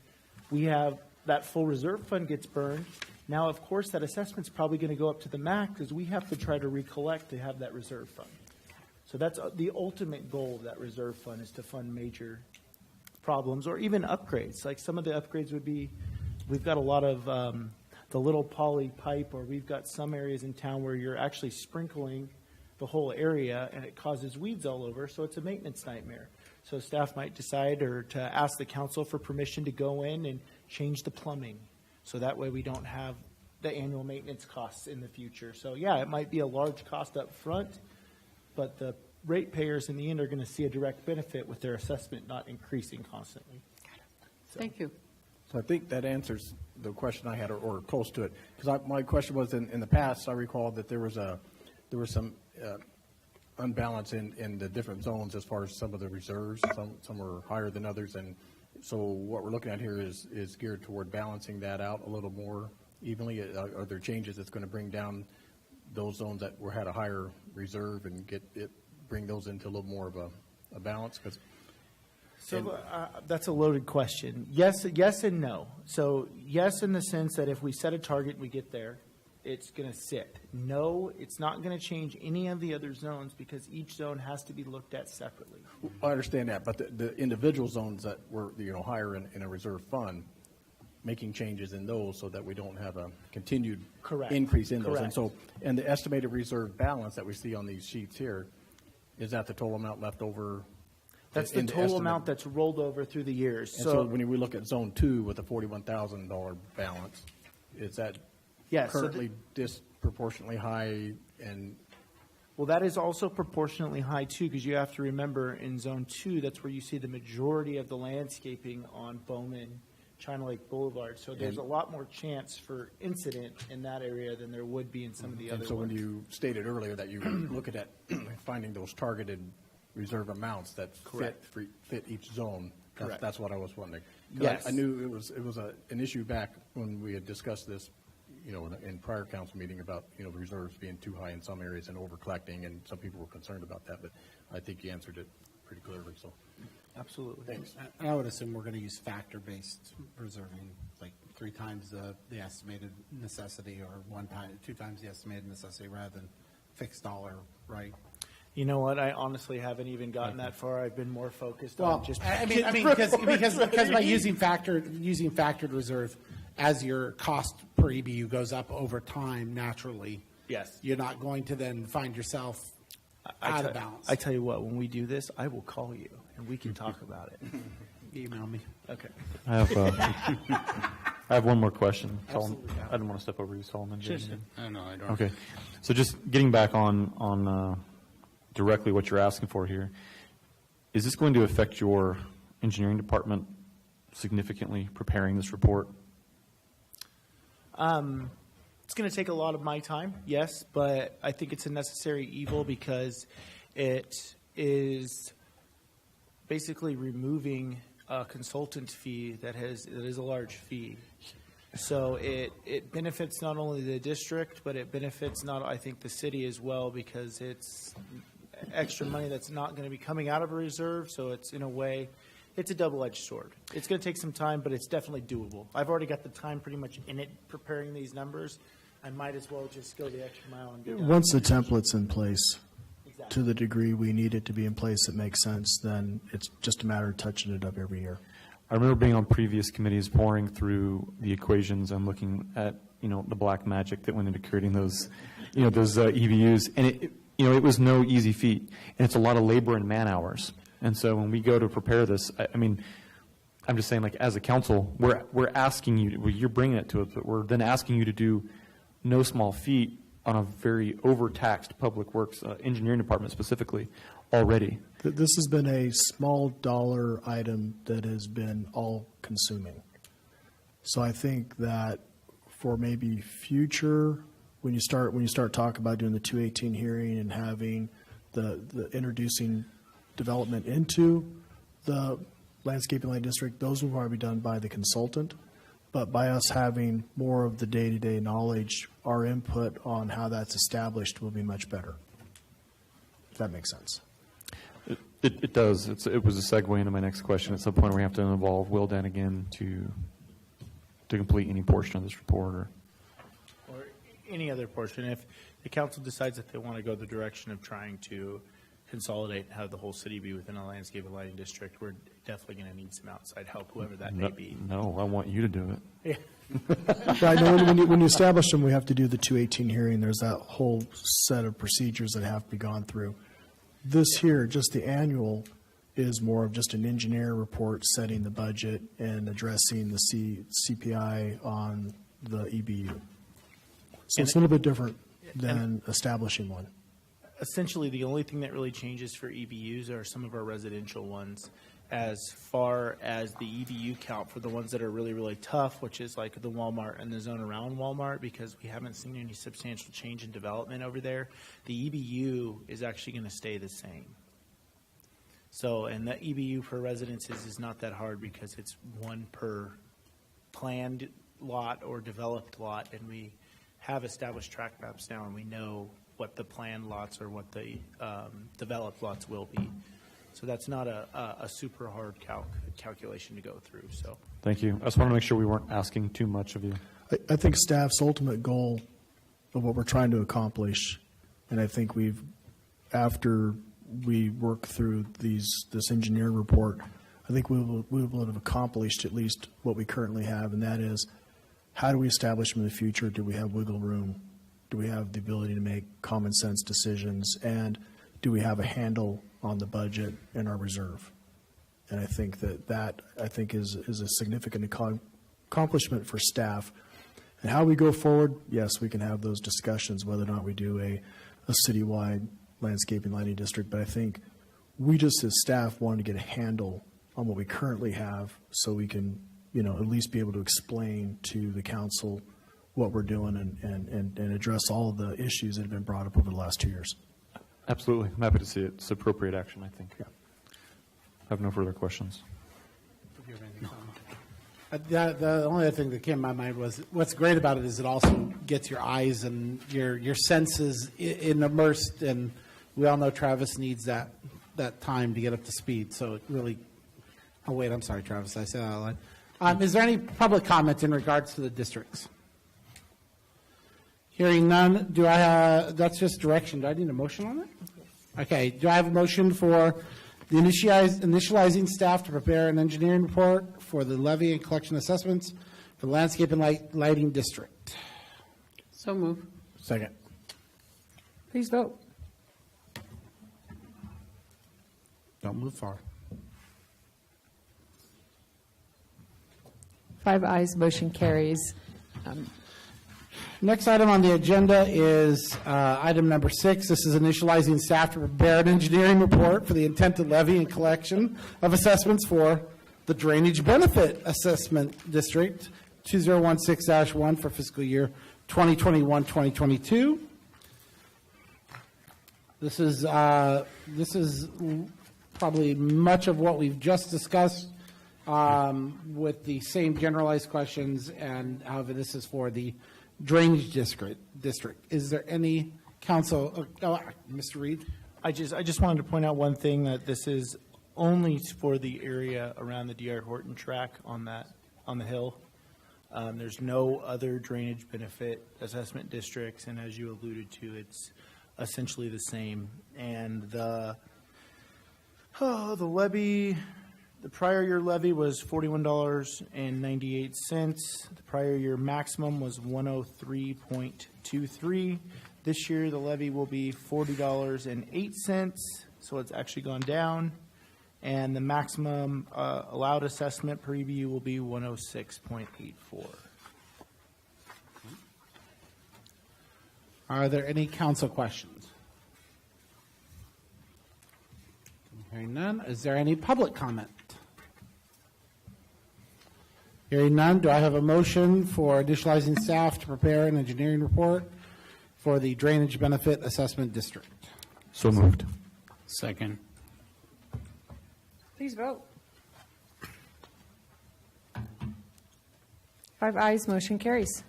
S9: we have that full reserve fund gets burned. Now, of course, that assessment's probably going to go up to the max because we have to try to recollect to have that reserve fund. So that's the ultimate goal of that reserve fund, is to fund major problems or even upgrades. Like some of the upgrades would be, we've got a lot of the little poly pipe, or we've got some areas in town where you're actually sprinkling the whole area and it causes weeds all over, so it's a maintenance nightmare. So staff might decide or to ask the council for permission to go in and change the plumbing. So that way we don't have the annual maintenance costs in the future. So yeah, it might be a large cost up front, but the ratepayers in the end are going to see a direct benefit with their assessment not increasing constantly. So.
S2: Thank you.
S8: So I think that answers the question I had, or close to it. Because my question was, in the past, I recall that there was some unbalance in the different zones as far as some of the reserves. Some were higher than others, and so what we're looking at here is geared toward balancing that out a little more evenly. Are there changes that's going to bring down those zones that had a higher reserve and bring those into a little more of a balance?
S9: So that's a loaded question. Yes and no. So yes, in the sense that if we set a target and we get there, it's going to sit. No, it's not going to change any of the other zones because each zone has to be looked at separately.
S8: I understand that, but the individual zones that were higher in a reserve fund, making changes in those so that we don't have a continued increase in those.
S9: Correct.
S8: And the estimated reserve balance that we see on these sheets here, is that the total amount left over?
S9: That's the total amount that's rolled over through the years.
S8: And so when we look at Zone 2 with a $41,000 balance, is that currently disproportionately high? And
S9: well, that is also proportionately high too, because you have to remember in Zone 2, that's where you see the majority of the landscaping on Bowman, China Lake Boulevard. So there's a lot more chance for incident in that area than there would be in some of the other ones.
S8: So when you stated earlier that you look at finding those targeted reserve amounts that fit each zone, that's what I was wondering.
S9: Yes.
S8: I knew it was an issue back when we had discussed this, in prior council meeting about, reserves being too high in some areas and over collecting, and some people were concerned about that, but I think you answered it pretty clearly, so.
S9: Absolutely.
S8: Thanks.
S1: I would assume we're going to use factor-based reserving, like 3 times the estimated necessity or 2 times the estimated necessity rather than fixed dollar, right?
S9: You know what? I honestly haven't even gotten that far. I've been more focused
S1: Well,
S9: on just.
S1: because by using factored reserve, as your cost per EBU goes up over time naturally,
S9: Yes.
S1: you're not going to then find yourself out of balance.
S9: I tell you what, when we do this, I will call you and we can talk about it.
S1: Email me.
S9: Okay.
S3: I have one more question. Solomon,
S1: Absolutely.
S3: I didn't want to step over you, Solomon.
S5: No, I don't.
S3: Okay. So just getting back on directly what you're asking for here, is this going to affect your engineering department significantly preparing this report?
S9: It's going to take a lot of my time, yes, but I think it's a necessary evil because it is basically removing a consultant fee that is a large fee. So it benefits not only the district, but it benefits I think the city as well, because it's extra money that's not going to be coming out of a reserve. So it's, in a way, it's a double-edged sword. It's going to take some time, but it's definitely doable. I've already got the time pretty much in it preparing these numbers. I might as well just go the extra mile and be done.
S7: Once the template's in place,
S9: Exactly.
S7: to the degree we need it to be in place that makes sense, then it's just a matter of touching it up every year.
S3: I remember being on previous committees, pouring through the equations and looking at, the black magic that went into creating those, those EVUs, and it was no easy feat, and it's a lot of labor and man hours. And so when we go to prepare this, I'm just saying, like, as a council, we're asking you, you're bringing it to us, but we're then asking you to do no small feat on a very overtaxed public works engineering department specifically already.
S7: This has been a small dollar item that has been all-consuming. So I think that for maybe future, when you start talking about doing the 218 hearing and having the introducing development into the landscaping light district, those will probably be done by the consultant. But by us having more of the day-to-day knowledge, our input on how that's established will be much better. If that makes sense.
S3: It does. It was a segue into my next question. At some point, we have to involve Will Dan again to complete any portion of this report.
S9: Or any other portion. If the council decides that they want to go the direction of trying to consolidate and have the whole city be within a landscape and lighting district, we're definitely going to need some outside help, whoever that may be.
S3: No, I want you to do it.
S7: Yeah, I know when you establish them, we have to do the 218 hearing. There's that whole set of procedures that have to be gone through. This here, just the annual, is more of just an engineer report setting the budget and addressing the CPI on the EBU. So it's a little bit different than establishing one.
S9: Essentially, the only thing that really changes for EBUs are some of our residential ones. As far as the EBU count for the ones that are really, really tough, which is like the Walmart and the zone around Walmart, because we haven't seen any substantial change in development over there, the EBU is actually going to stay the same. So, and the EBU for residences is not that hard because it's one per planned lot or developed lot, and we have established track maps now, and we know what the planned lots or what the developed lots will be. So that's not a super hard calculation to go through. So
S3: Thank you. I just want to make sure we weren't asking too much of you.
S7: I think staff's ultimate goal of what we're trying to accomplish, and I think after we work through this engineer report, I think we will have accomplished at least what we currently have, and that is, how do we establish them in the future? Do we have wiggle room? Do we have the ability to make common sense decisions? And do we have a handle on the budget and our reserve? And I think that is a significant accomplishment for staff. And how we go forward, yes, we can have those discussions, whether or not we do a citywide landscaping lighting district. But I think we just as staff wanted to get a handle on what we currently have so we can, at least be able to explain to the council what we're doing and address all of the issues that have been brought up over the last 2 years.
S3: Absolutely. I'm happy to see it. It's appropriate action, I think.
S7: Yeah.
S3: I have no further questions.
S1: The only other thing that came to my mind was what's great about it is it also gets your eyes and your senses immersed, and we all know Travis needs that time to get up to speed. So it really. Oh wait, I'm sorry, Travis. I said that out loud. Is there any public comment in regards to the districts? Hearing none, that's just direction. Do I need a motion on it? Okay, do I have a motion for the initializing staff to prepare an engineering report for the levy and collection assessments for the landscape and lighting district?
S2: So move.
S4: Second.
S6: Please vote.
S1: Don't move far.
S6: 5 ayes, motion carries.
S1: Next item on the agenda is item number 6. This is initializing staff to prepare an engineering report for the intent to levy and collection of assessments for the Drainage Benefit Assessment District 2016-1 for fiscal year 2021-2022. This is probably much of what we've just discussed with the same generalized questions, and however, this is for the Drainage District. Is there any council? Mr. Reed?
S9: I just wanted to point out one thing, that this is only for the area around the D.R. Horton track on the hill. There's no other drainage benefit assessment districts, and as you alluded to, it's essentially the same. And the levy. The prior year levy was $41.98. The prior year maximum was $103.23. This year the levy will be $40.08, so it's actually gone down. And the maximum allowed assessment per EBU will be $106.84.
S1: Are there any council questions? Hearing none. Is there any public comment? Hearing none, do I have a motion for initializing staff to prepare an engineering report for the Drainage Benefit Assessment District?
S3: So moved.
S5: Second.
S6: Please vote. 5 ayes, motion carries.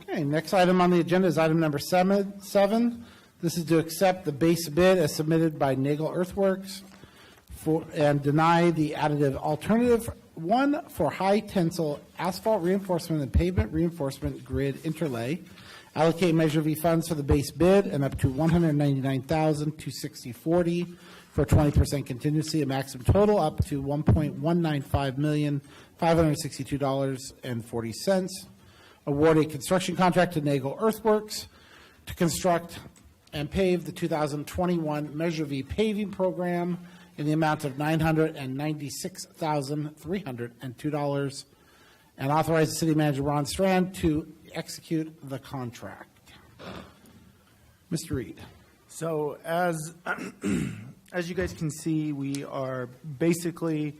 S1: Okay, next item on the agenda is item number 7. This is to accept the base bid as submitted by Nagel Earthworks and deny the additive alternative 1 for high tensile asphalt reinforcement and pavement reinforcement grid interlay. Allocate Measure V funds for the base bid and up to $199,260.40 for 20% contingency, a maximum total up to $1.195,562.40. Award a construction contract to Nagel Earthworks to construct and pave the 2021 Measure V paving program in the amount of $996,302, and authorize the city manager, Ron Strand, to execute the contract. Mr. Reed.
S9: So as you guys can see, we are basically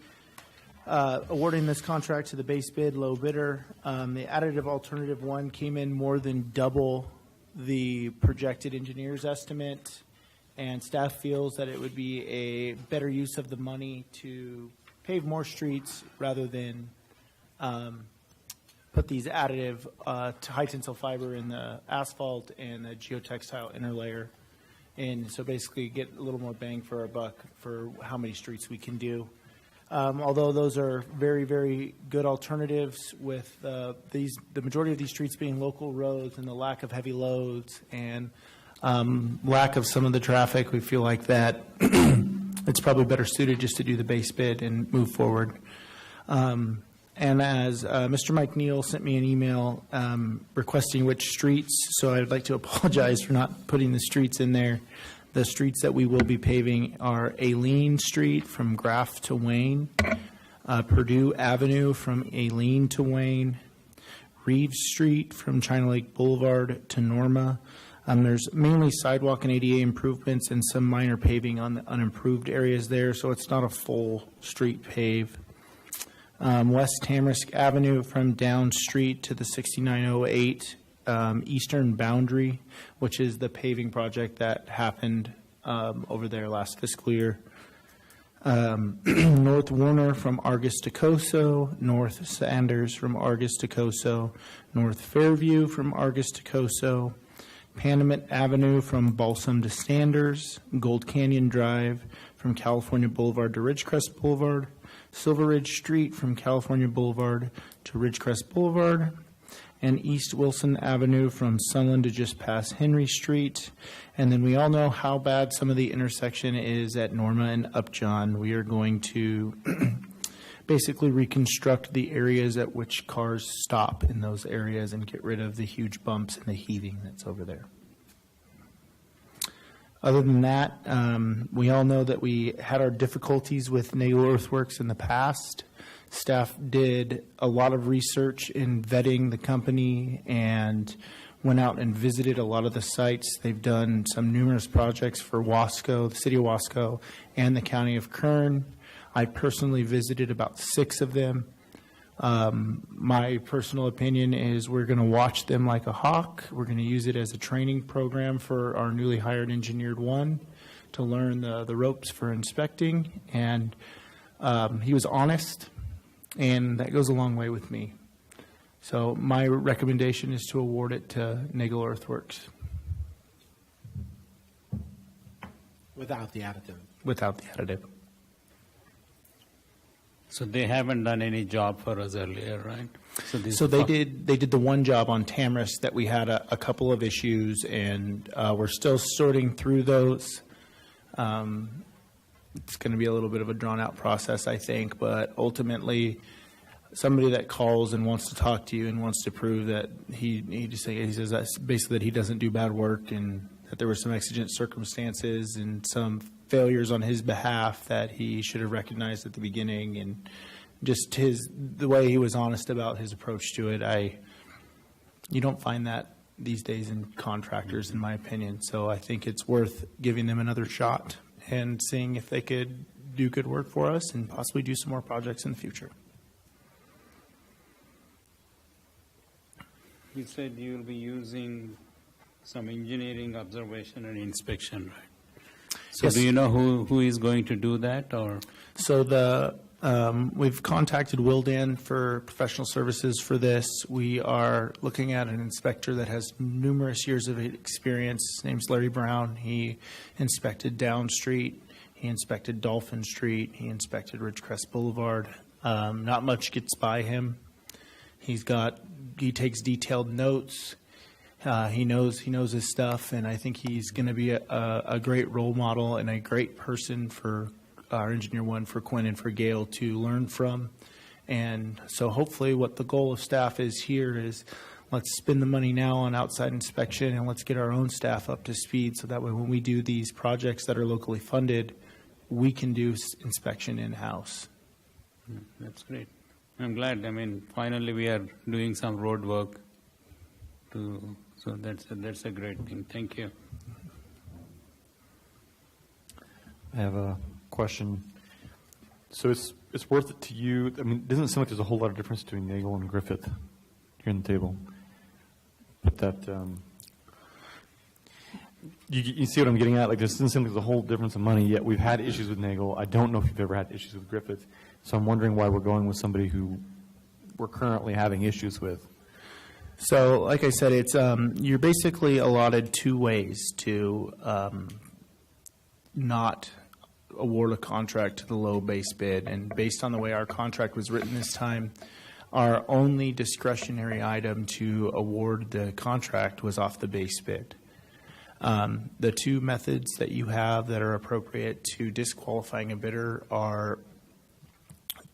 S9: awarding this contract to the base bid low bidder. The additive alternative one came in more than double the projected engineer's estimate, and staff feels that it would be a better use of the money to pave more streets rather than put these additive high tensile fiber in the asphalt and the geotextile interlayer. And so basically get a little more bang for our buck for how many streets we can do. Although those are very, very good alternatives with the majority of these streets being local roads and the lack of heavy loads and lack of some of the traffic, we feel like that it's probably better suited just to do the base bid and move forward. And as Mr. Mike Neal sent me an email requesting which streets, so I'd like to apologize for not putting the streets in there. The streets that we will be paving are Aileen Street from Graff to Wayne, Purdue Avenue from Aileen to Wayne, Reeves Street from China Lake Boulevard to Norma. There's mainly sidewalk and ADA improvements and some minor paving on the unimproved areas there, so it's not a full street pave. West Tamarisk Avenue from Down Street to the 6908 eastern boundary, which is the paving project that happened over there last fiscal year. North Warner from Argus to Coso, North Sanders from Argus to Coso, North Fairview from Argus to Coso, Panamint Avenue from Balsam to Sanders, Gold Canyon Drive from California Boulevard to Ridgecrest Boulevard, Silver Ridge Street from California Boulevard to Ridgecrest Boulevard, and East Wilson Avenue from Sunland to just past Henry Street. And then we all know how bad some of the intersection is at Norma and Upjohn. We are going to basically reconstruct the areas at which cars stop in those areas and get rid of the huge bumps and the heaving that's over there. Other than that, we all know that we had our difficulties with Nagel Earthworks in the past. Staff did a lot of research in vetting the company and went out and visited a lot of the sites. They've done some numerous projects for Wasco, the city of Wasco, and the county of Kern. I personally visited about 6 of them. My personal opinion is we're going to watch them like a hawk. We're going to use it as a training program for our newly hired engineered one to learn the ropes for inspecting. And he was honest, and that goes a long way with me. So my recommendation is to award it to Nagel Earthworks.
S1: Without the additive.
S9: Without the additive.
S5: So they haven't done any job for us earlier, right?
S9: So they did the one job on Tamarisk that we had a couple of issues, and we're still sorting through those. It's going to be a little bit of a drawn-out process, I think, but ultimately, somebody that calls and wants to talk to you and wants to prove that he says that's basically that he doesn't do bad work and that there were some exigent circumstances and some failures on his behalf that he should have recognized at the beginning, and just the way he was honest about his approach to it. You don't find that these days in contractors, in my opinion. So I think it's worth giving them another shot and seeing if they could do good work for us and possibly do some more projects in the future.
S5: You said you'll be using some engineering observation and inspection, right? So
S9: Yes.
S5: do you know who is going to do that, or?
S9: So we've contacted Wildan for professional services for this. We are looking at an inspector that has numerous years of experience. His name's Larry Brown. He inspected Down Street. He inspected Dolphin Street. He inspected Ridgecrest Boulevard. Not much gets by him. He takes detailed notes. He knows his stuff, and I think he's going to be a great role model and a great person for our engineer one, for Quinn and for Gail to learn from. And so hopefully what the goal of staff is here is let's spend the money now on outside inspection and let's get our own staff up to speed so that way when we do these projects that are locally funded, we can do inspection in-house.
S5: That's great. I'm glad. I mean, finally we are doing some road work. So that's a great thing. Thank you.
S3: I have a question. So it's worth it to you. I mean, it doesn't seem like there's a whole lot of difference between Nagel and Griffith here on the table. But that, you see what I'm getting at? Like, there doesn't seem like there's a whole difference in money, yet we've had issues with Nagel. I don't know if you've ever had issues with Griffith. So I'm wondering why we're going with somebody who we're currently having issues with.
S9: So, like I said, it's you're basically allotted two ways to not award a contract to the low base bid. And based on the way our contract was written this time, our only discretionary item to award the contract was off the base bid. The two methods that you have that are appropriate to disqualifying a bidder are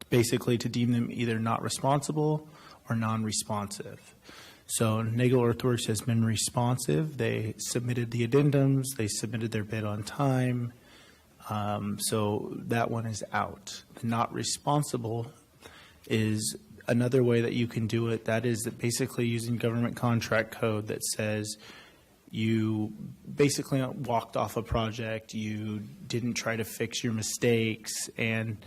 S9: basically to deem them either not responsible or non-responsive. So Nagel Earthworks has been responsive. They submitted the addendums. They submitted their bid on time. So that one is out. Not responsible is another way that you can do it. That is basically using government contract code that says you basically walked off a project, you didn't try to fix your mistakes, and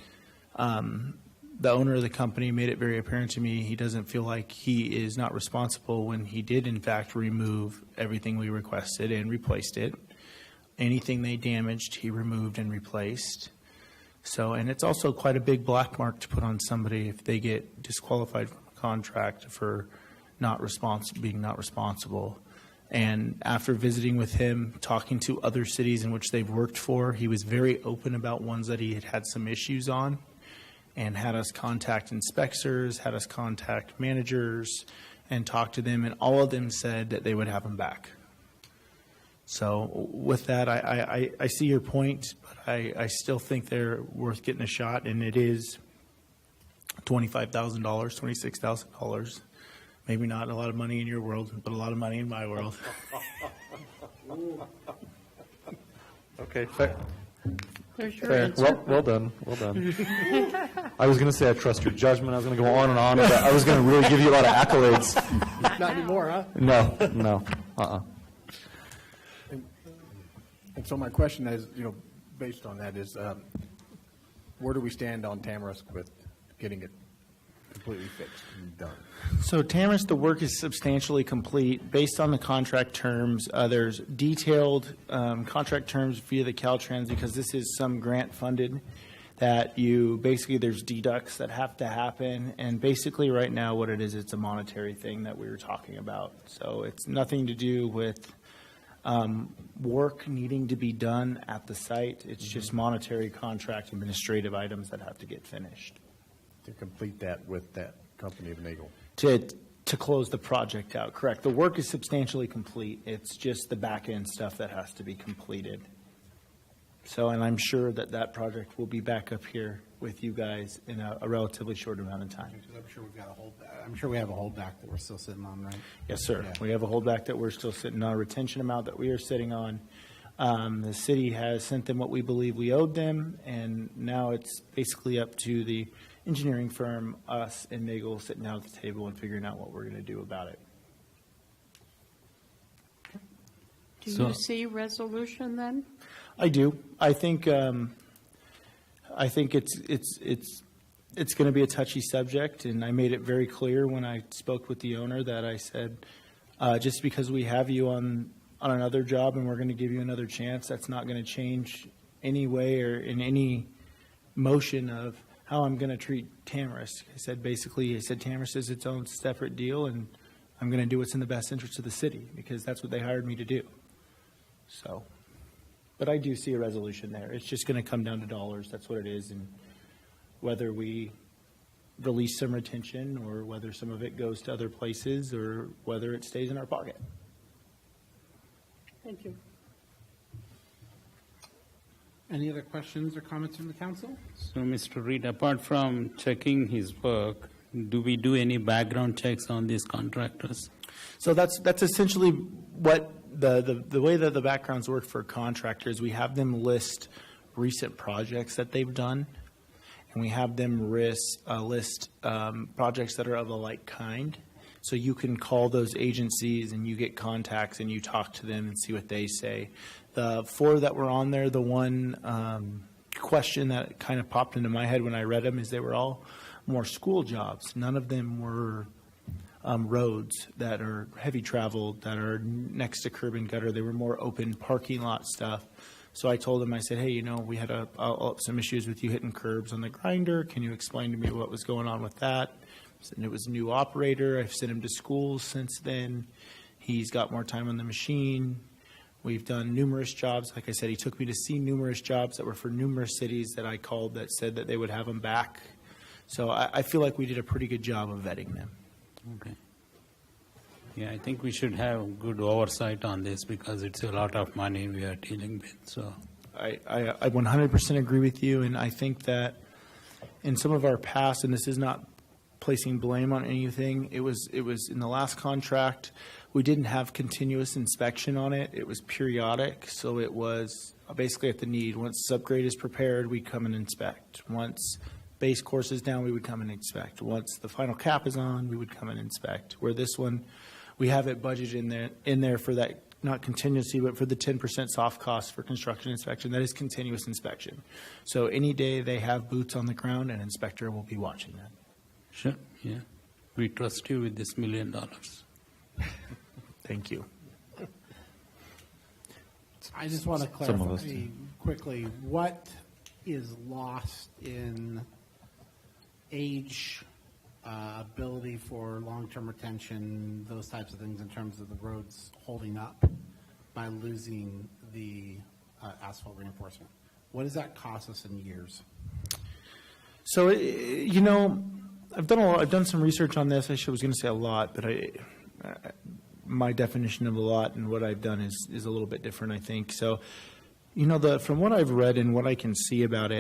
S9: the owner of the company made it very apparent to me he doesn't feel like he is not responsible when he did, in fact, remove everything we requested and replaced it. Anything they damaged, he removed and replaced. So, and it's also quite a big black mark to put on somebody if they get disqualified from a contract for being not responsible. And after visiting with him, talking to other cities in which they've worked for, he was very open about ones that he had had some issues on, and had us contact inspectors, had us contact managers, and talk to them, and all of them said that they would have him back. So with that, I see your point, but I still think they're worth getting a shot, and it is $25,000, $26,000. Maybe not a lot of money in your world, but a lot of money in my world.
S3: Okay, fair.
S2: There's your
S3: Fair.
S2: answer.
S3: Well done. Well done. I was going to say I trust your judgment. I was going to go on and on. But I was going to really give you a lot of accolades.
S1: Not anymore, huh?
S3: No.
S8: And so my question is, based on that is, where do we stand on Tamarisk with getting it completely fixed and done?
S9: So Tamarisk, the work is substantially complete. Based on the contract terms, there's detailed contract terms via the Caltrans, because this is some grant funded, that there's deducts that have to happen. And basically right now what it is, it's a monetary thing that we were talking about. So it's nothing to do with work needing to be done at the site. It's just monetary contract administrative items that have to get finished.
S8: To complete that with that company of Nagel?
S9: To close the project out, correct. The work is substantially complete. It's just the back end stuff that has to be completed. So, and I'm sure that project will be back up here with you guys in a relatively short amount of time.
S1: I'm sure we have a holdback that we're still sitting on, right?
S9: Yes, sir.
S1: Yeah.
S9: We have a holdback that we're still sitting on, a retention amount that we are sitting on. The city has sent them what we believe we owed them, and now it's basically up to the engineering firm, us, and Nagel sitting down at the table and figuring out what we're going to do about it.
S2: Do you see resolution then?
S9: I do. I think it's going to be a touchy subject, and I made it very clear when I spoke with the owner that I said, just because we have you on another job and we're going to give you another chance, that's not going to change any way or in any motion of how I'm going to treat Tamarisk. I said Tamarisk is its own separate deal, and I'm going to do what's in the best interest of the city, because that's what they hired me to do. So, but I do see a resolution there. It's just going to come down to dollars. That's what it is, and whether we release some retention or whether some of it goes to other places or whether it stays in our pocket.
S2: Thank you.
S1: Any other questions or comments from the council?
S5: So, Mr. Reed, apart from checking his work, do we do any background checks on these contractors?
S9: So that's essentially what the way that the backgrounds work for contractors. We have them list recent projects that they've done, and we have them list projects that are of a like kind. So you can call those agencies and you get contacts and you talk to them and see what they say. The 4 that were on there, the one question that kind of popped into my head when I read them is they were all more school jobs. None of them were roads that are heavy traveled, that are next to curb and gutter. They were more open parking lot stuff. So I told him, I said, hey, we had some issues with you hitting curbs on the grinder. Can you explain to me what was going on with that? And it was a new operator. I've sent him to schools since then. He's got more time on the machine. We've done numerous jobs. Like I said, he took me to see numerous jobs that were for numerous cities that I called that said that they would have him back. So I feel like we did a pretty good job of vetting them.
S5: Okay. Yeah, I think we should have good oversight on this because it's a lot of money we are dealing with. So
S9: I 100% agree with you, and I think that in some of our past, and this is not placing blame on anything, it was in the last contract, we didn't have continuous inspection on it. It was periodic, so it was basically at the need. Once subgrade is prepared, we come and inspect. Once base course is down, we would come and inspect. Once the final cap is on, we would come and inspect. Where this one, we have it budgeted in there for that, not contingency, but for the 10% soft cost for construction inspection. That is continuous inspection. So any day they have boots on the ground, an inspector will be watching that.
S5: sure, yeah, we trust you with this $1 million.
S9: Thank you.
S1: I just want to
S3: Some of us
S1: clarify
S3: do.
S1: quickly, what is lost in age, ability for long-term retention, those types of things in terms of the roads holding up by losing the asphalt reinforcement? What does that cost us in years?
S9: So, I've done some research on this. I was going to say a lot, but my definition of a lot and what I've done is a little bit different, I think. So, from what I've read and what I can see about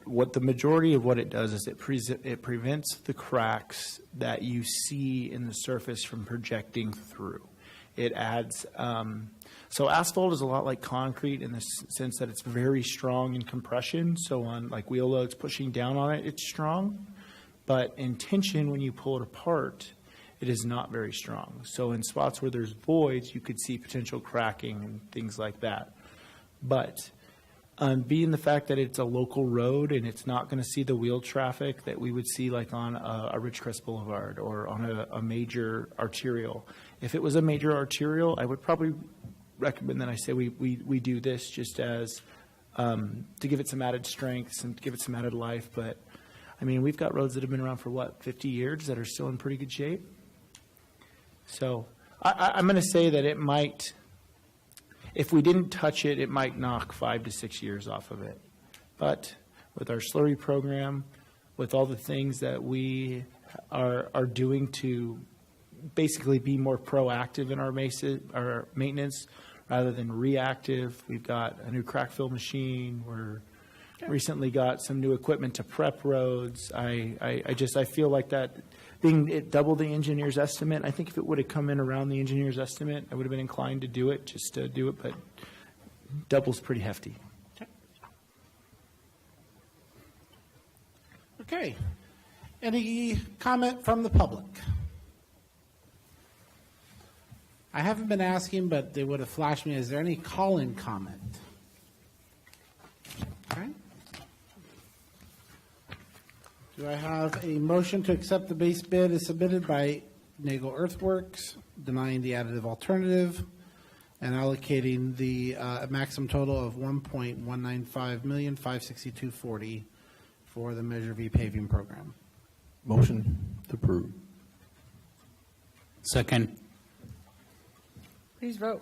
S9: what the majority of what it does is it prevents the cracks that you see in the surface from projecting through. It adds, so asphalt is a lot like concrete in the sense that it's very strong in compression. So on like wheel loads pushing down on it, it's strong. But in tension, when you pull it apart, it is not very strong. So in spots where there's voids, you could see potential cracking and things like that. But being the fact that it's a local road and it's not going to see the wheel traffic that we would see like on a Ridgecrest Boulevard or on a major arterial. If it was a major arterial, I would probably recommend that I say we do this just as to give it some added strength and to give it some added life. But, I mean, we've got roads that have been around for, 50 years that are still in pretty good shape. So I'm going to say that it might, if we didn't touch it, it might knock 5 to 6 years off of it. But with our slurry program, with all the things that we are doing to basically be more proactive in our maintenance rather than reactive, we've got a new crack fill machine. We're recently got some new equipment to prep roads. I feel like that it doubled the engineer's estimate. I think if it would have come in around the engineer's estimate, I would have been inclined to do it, just to do it, but double's pretty hefty.
S1: Okay. Any comment from the public? I haven't been asking, but they would have flashed me. Is there any call-in comment? Okay. Do I have a motion to accept the base bid as submitted by Nagel Earthworks, denying the additive alternative, and allocating the maximum total of $1,195,562.40 for the Measure V paving program?
S8: Motion to approve.
S5: Second.
S6: Please vote.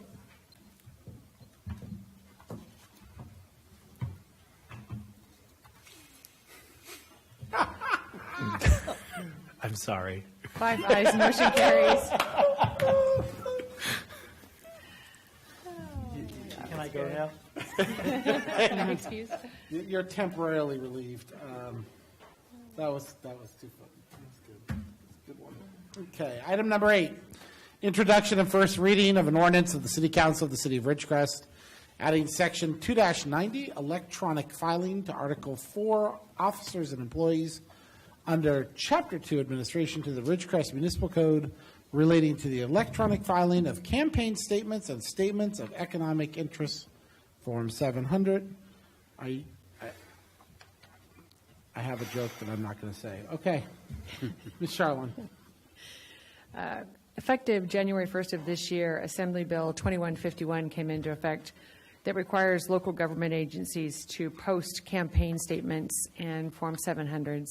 S9: I'm sorry.
S6: 5 ayes, motion carries.
S9: Can I go now?
S6: No excuse.
S1: You're temporarily relieved. That was too fun. That was good. Good one. Okay, item number 8, introduction and first reading of an ordinance of the City Council of the City of Ridgecrest Adding Section 2-90, electronic filing, to Article 4, officers and employees under Chapter 2, administration, to the Ridgecrest Municipal Code relating to the electronic filing of campaign statements and statements of economic interest, Form 700. I have a joke that I'm not going to say. Okay. Ms. Charlin.
S6: Effective January 1st of this year, Assembly Bill 2151 came into effect that requires local government agencies to post campaign statements and Form 700s,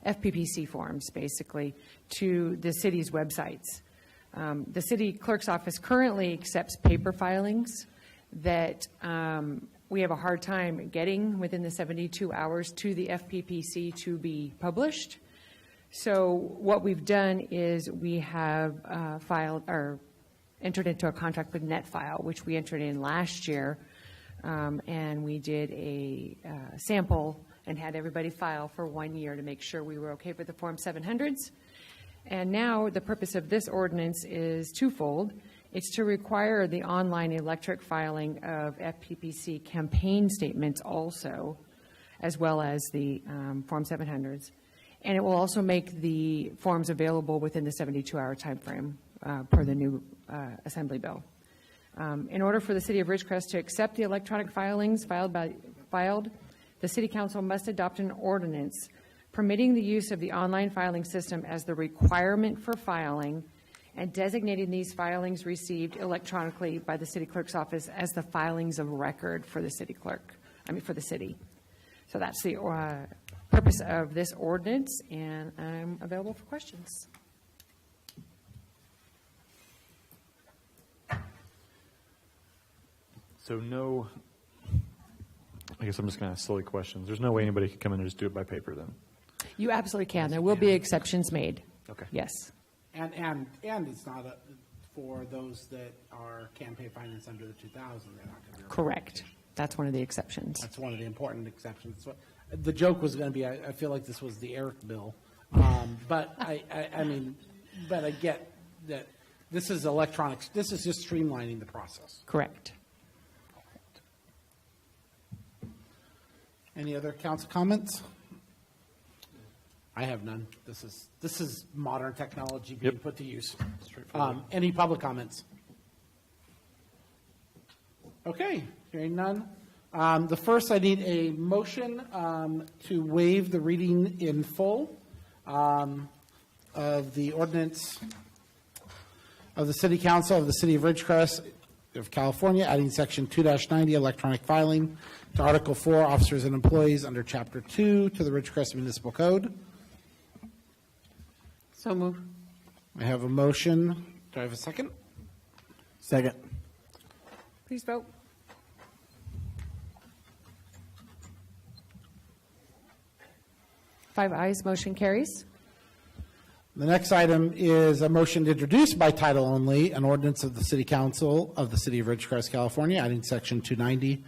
S6: FPPC forms, basically, to the city's websites. The city clerk's office currently accepts paper filings that we have a hard time getting within the 72 hours to the FPPC to be published. So what we've done is we have filed or entered into a contract with NetFile, which we entered in last year, and we did a sample and had everybody file for 1 year to make sure we were okay with the Form 700s. And now the purpose of this ordinance is twofold. It's to require the online electric filing of FPPC campaign statements also, as well as the Form 700s. And it will also make the forms available within the 72-hour time frame per the new Assembly Bill. In order for the City of Ridgecrest to accept the electronic filings filed, the City Council must adopt an ordinance permitting the use of the online filing system as the requirement for filing and designating these filings received electronically by the City Clerk's office as the filings of record for the City Clerk, for the city. So that's the purpose of this ordinance, and I'm available for questions.
S3: So no, I guess I'm just going to ask silly questions. There's no way anybody could come in and just do it by paper then?
S6: You absolutely can. There will be exceptions made.
S3: Okay.
S6: Yes.
S1: And it's not for those that are campaign finance under the 2000. They're not going to.
S6: Correct. That's one of the exceptions.
S1: That's one of the important exceptions. The joke was going to be, I feel like this was the Eric bill, but but I get that this is electronics. This is just streamlining the process.
S6: Correct.
S1: Any other council comments? I have none. This is modern technology being put to use. Any public comments? Okay, hearing none. The first, I need a motion to waive the reading in full of the ordinance of the City Council of the City of Ridgecrest of California, adding Section 2-90, electronic filing, to Article 4, officers and employees under Chapter 2 to the Ridgecrest Municipal Code.
S2: So move.
S1: I have a motion. Do I have a second?
S7: Second.
S6: Please vote. Five ayes, motion carries.
S1: The next item is a motion to introduce by title only an ordinance of the City Council of the City of Ridgecrest, California, adding Section 290,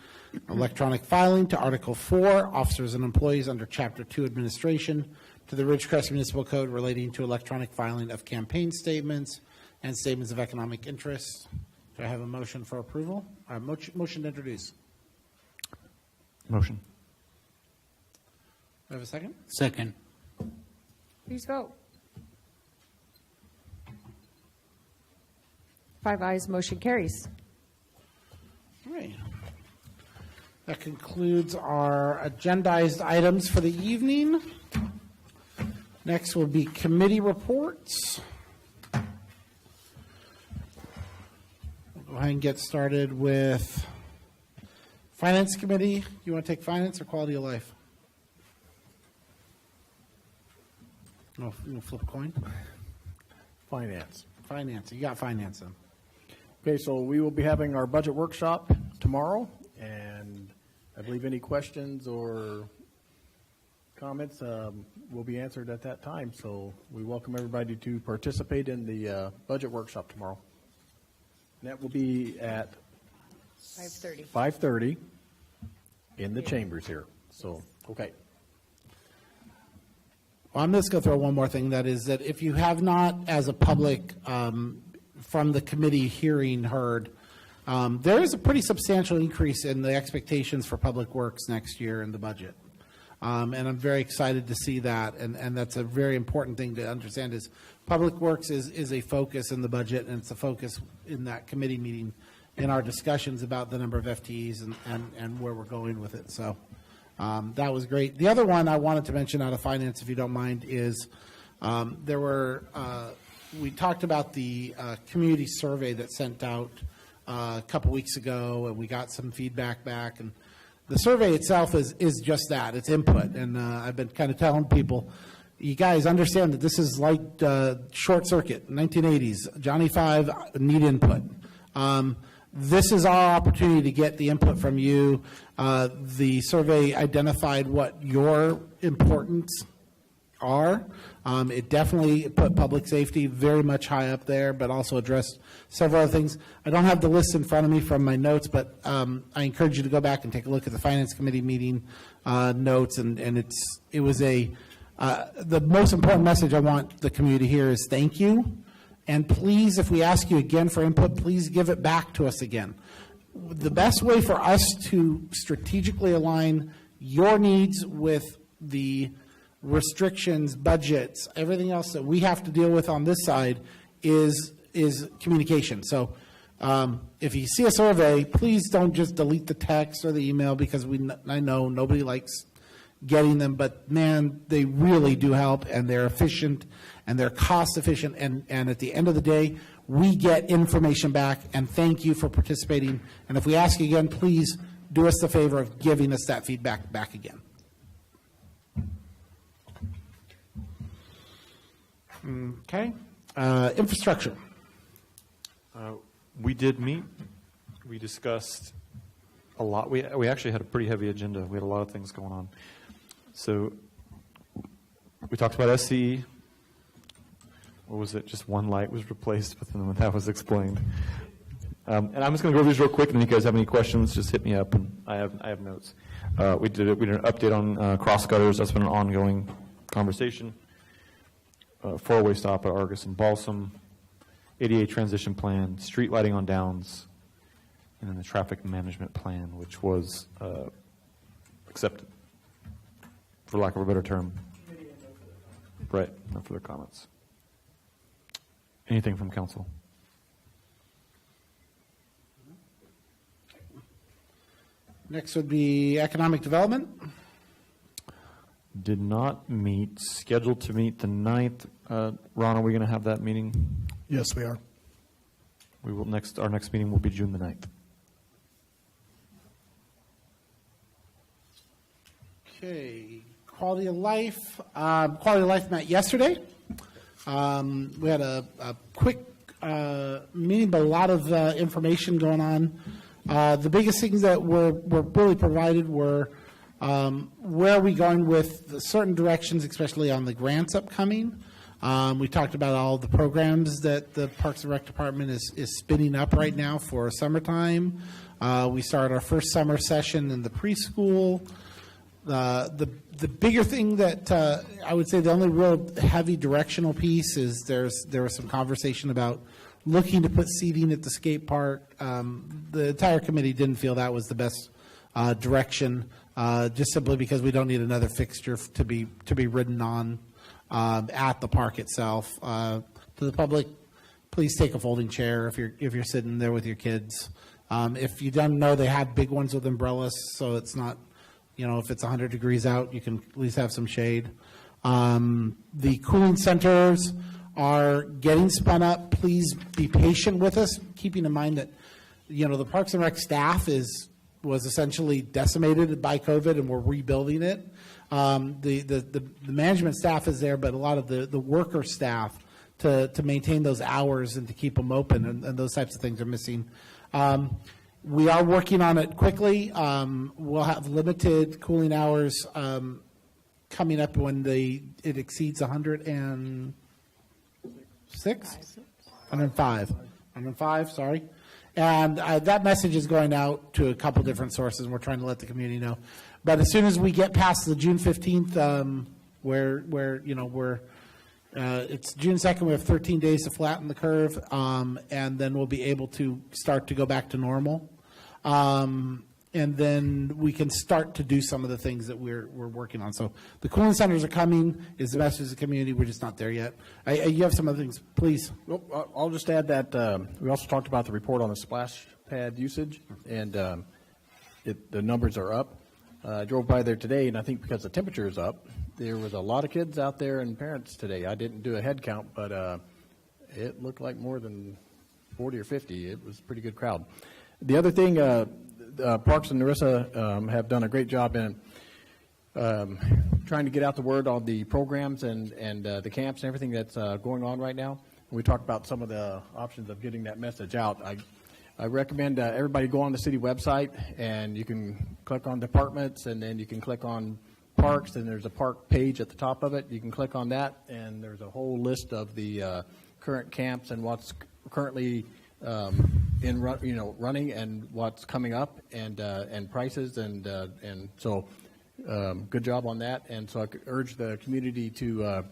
S1: electronic filing, to Article 4, officers and employees under Chapter 2, administration, to the Ridgecrest Municipal Code relating to electronic filing of campaign statements and statements of economic interest. Do I have a motion for approval? Motion to introduce.
S3: Motion.
S1: Do I have a second?
S5: Second.
S6: Please vote. Five ayes, motion carries.
S1: All right. That concludes our agendized items for the evening. Next will be committee reports. We'll go ahead and get started with Finance Committee. You want to take finance or quality of life? Oh, you want to flip a coin?
S7: Finance.
S1: Finance. You got finance then.
S8: Okay, so we will be having our budget workshop tomorrow, and I believe any questions or comments will be answered at that time. So we welcome everybody to participate in the budget workshop tomorrow. And that will be at
S6: 5:30.
S8: 5:30 in the chambers here. So, okay.
S1: Well, I'm just going to throw one more thing. That is that if you have not, as a public, from the committee hearing heard, There is a pretty substantial increase in the expectations for Public Works next year in the budget. And I'm very excited to see that, and that's a very important thing to understand is Public Works is a focus in the budget, and it's a focus in that committee meeting in our discussions about the number of FTEs and where we're going with it. So that was great. The other one I wanted to mention out of finance, if you don't mind, is we talked about the community survey that sent out a couple weeks ago, and we got some feedback back. And the survey itself is just that. It's input. And I've been kind of telling people, you guys understand that this is like short circuit, 1980s, Johnny Five, need input. This is our opportunity to get the input from you. The survey identified what your importance are. It definitely put public safety very much high up there, but also addressed several other things. I don't have the list in front of me from my notes, but I encourage you to go back and take a look at the Finance Committee meeting notes, and it was the most important message I want the community to hear is thank you, and please, if we ask you again for input, please give it back to us again. The best way for us to strategically align your needs with the restrictions, budgets, everything else that we have to deal with on this side is communication. So if you see a survey, please don't just delete the text or the email, because I know nobody likes getting them, but man, they really do help, and they're efficient and they're cost efficient, and at the end of the day, we get information back, and thank you for participating. And if we ask you again, please do us the favor of giving us that feedback back again. Okay. Infrastructure.
S3: We did meet. We discussed a lot. We actually had a pretty heavy agenda. We had a lot of things going on. So we talked about SCE. What was it? Just one light was replaced, but then that was explained. And I'm just going to go over these real quick, and if you guys have any questions, just hit me up, and I have notes. We did an update on cross gutters. That's been an ongoing conversation. Four-way stop at Argus and Balsam, ADA transition plan, street lighting on Downs, and then the traffic management plan, which was accepted, for lack of a better term. Right, no further comments. Anything from council?
S1: Next would be economic development.
S3: Did not meet, scheduled to meet the 9th. Ron, are we going to have that meeting?
S7: Yes, we are.
S3: We will our next meeting will be June the 9th.
S1: Okay, quality of life. Quality of life met yesterday. We had a quick meeting, but a lot of information going on. The biggest things that were really provided were where are we going with certain directions, especially on the grants upcoming. We talked about all the programs that the Parks and Rec Department is spinning up right now for summertime. We started our first summer session in the preschool. The bigger thing that I would say the only real heavy directional piece is there was some conversation about looking to put seating at the skate park. The entire committee didn't feel that was the best direction, just simply because we don't need another fixture to be ridden on at the park itself. To the public, please take a folding chair if you're sitting there with your kids. If you don't know, they have big ones with umbrellas, so it's not, if it's 100 degrees out, you can at least have some shade. The cooling centers are getting spun up. Please be patient with us, keeping in mind that, the Parks and Rec staff was essentially decimated by COVID, and we're rebuilding it. The management staff is there, but a lot of the worker staff to maintain those hours and to keep them open, and those types of things are missing. We are working on it quickly. We'll have limited cooling hours coming up when it exceeds 105, sorry. And that message is going out to a couple different sources, and we're trying to let the community know. But as soon as we get past the June 15th, where we're It's June 2nd. We have 13 days to flatten the curve, and then we'll be able to start to go back to normal. And then we can start to do some of the things that we're working on. So the cooling centers are coming, is the message to the community. We're just not there yet. You have some other things, please.
S8: Well, I'll just add that we also talked about the report on the splash pad usage, and the numbers are up. I drove by there today, and I think because the temperature is up, there was a lot of kids out there and parents today. I didn't do a head count, but it looked like more than 40 or 50. It was a pretty good crowd. The other thing, Parks and Narissa have done a great job in trying to get out the word on the programs and the camps and everything that's going on right now. We talked about some of the options of getting that message out. I recommend everybody go on the city website, and you can click on departments, and then you can click on parks, and there's a park page at the top of it. You can click on that, and there's a whole list of the current camps and what's currently running and what's coming up, and prices, and so good job on that. And so I could urge the community to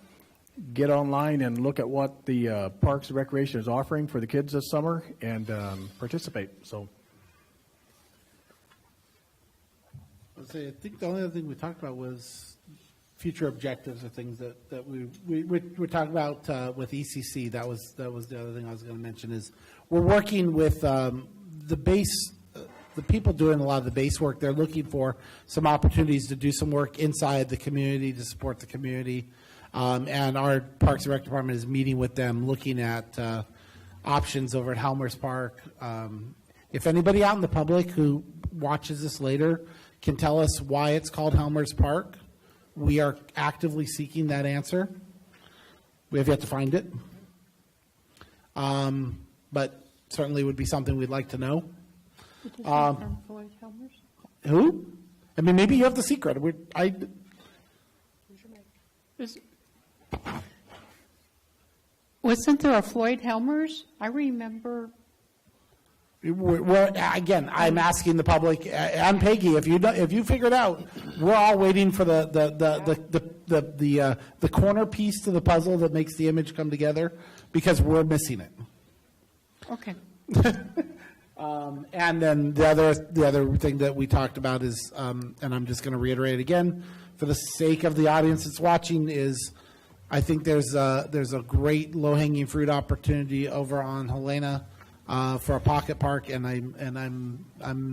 S8: get online and look at what the Parks and Recreation is offering for the kids this summer and participate. So
S1: I think the only other thing we talked about was future objectives or things that we talked about with ECC. That was the other thing I was going to mention is we're working with the people doing a lot of the base work. They're looking for some opportunities to do some work inside the community to support the community. And our Parks and Rec Department is meeting with them, looking at options over at Helmers Park. If anybody out in the public who watches this later can tell us why it's called Helmers Park, we are actively seeking that answer. We have yet to find it. But certainly would be something we'd like to know. Who? I mean, maybe you have the secret.
S2: Wasn't there a Floyd Helmers? I remember.
S1: Again, I'm asking the public and Peggy, if you figure it out, we're all waiting for the corner piece to the puzzle that makes the image come together, because we're missing it.
S2: Okay.
S1: And then the other thing that we talked about is, and I'm just going to reiterate again for the sake of the audience that's watching, is I think there's a great low-hanging fruit opportunity over on Helena for a pocket park, and I'm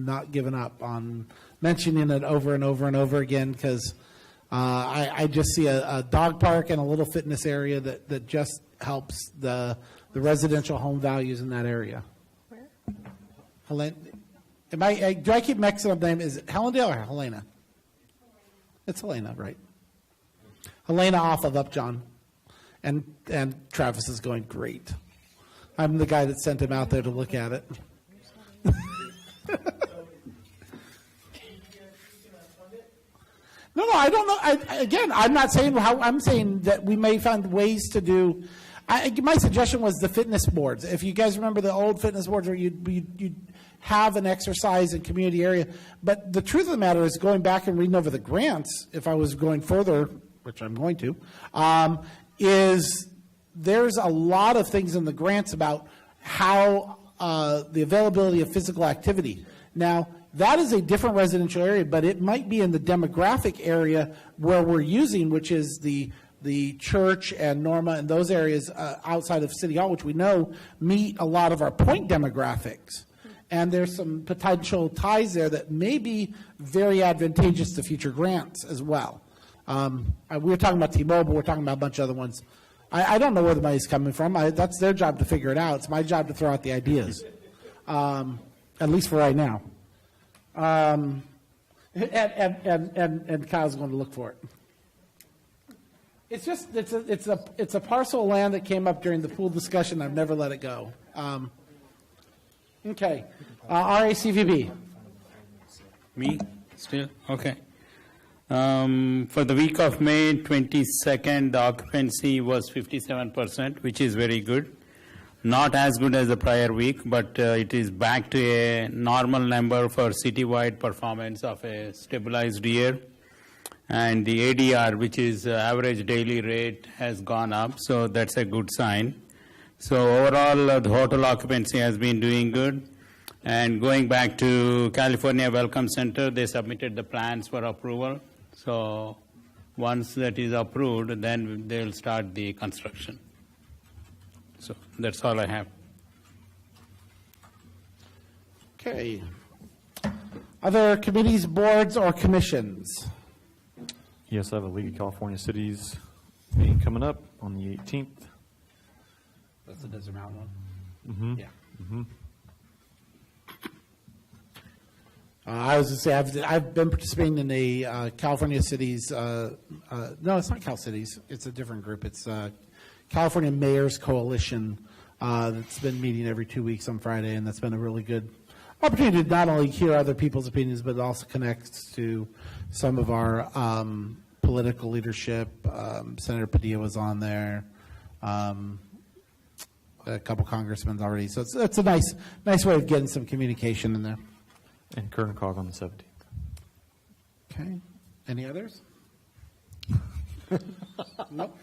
S1: not giving up on mentioning it over and over and over again, because I just see a dog park and a little fitness area that just helps the residential home values in that area.
S2: Where?
S1: Helena. Do I keep mixing up the name? Is it Helendale or Helena? It's Helena, right? Helena off of Upjohn. And Travis is going, great. I'm the guy that sent him out there to look at it. No, I don't know. I'm not saying how. I'm saying that we may find ways to do. My suggestion was the fitness boards. If you guys remember the old fitness boards where you'd have an exercise and community area. But the truth of the matter is, going back and reading over the grants, if I was going further, which I'm going to, is there's a lot of things in the grants about how the availability of physical activity. Now, that is a different residential area, but it might be in the demographic area where we're using, which is the church and Norma and those areas outside of City Hall, which we know meet a lot of our point demographics. And there's some potential ties there that may be very advantageous to future grants as well. We were talking about T-Mobile, we're talking about a bunch of other ones. I don't know where the money's coming from. That's their job to figure it out. It's my job to throw out the ideas, at least for right now. And Kyle's going to look for it. It's just it's a parcel of land that came up during the pool discussion. I've never let it go. Okay, RACVB.
S5: Me? Still? Okay. For the week of May 22nd, the occupancy was 57%, which is very good. Not as good as the prior week, but it is back to a normal number for citywide performance of a stabilized year. And the ADR, which is average daily rate, has gone up, so that's a good sign. So overall, the hotel occupancy has been doing good. And going back to California Welcome Center, they submitted the plans for approval. So once that is approved, then they will start the construction. So that's all I have.
S1: Okay. Other committees, boards, or commissions?
S3: Yes, I have a League of California Cities meeting coming up on the 18th.
S1: That's the Desert Mountain one? Yeah. I was going to say, I've been participating in the California Cities, no, it's not Cal Cities, it's a different group. It's California Mayors Coalition that's been meeting every 2 weeks on Friday, and that's been a really good opportunity to not only hear other people's opinions, but it also connects to some of our political leadership. Senator Padilla was on there. A couple congressmen already. So it's a nice way of getting some communication in there.
S3: And Kerncog on the 17th.
S1: Okay. Any others? Nope.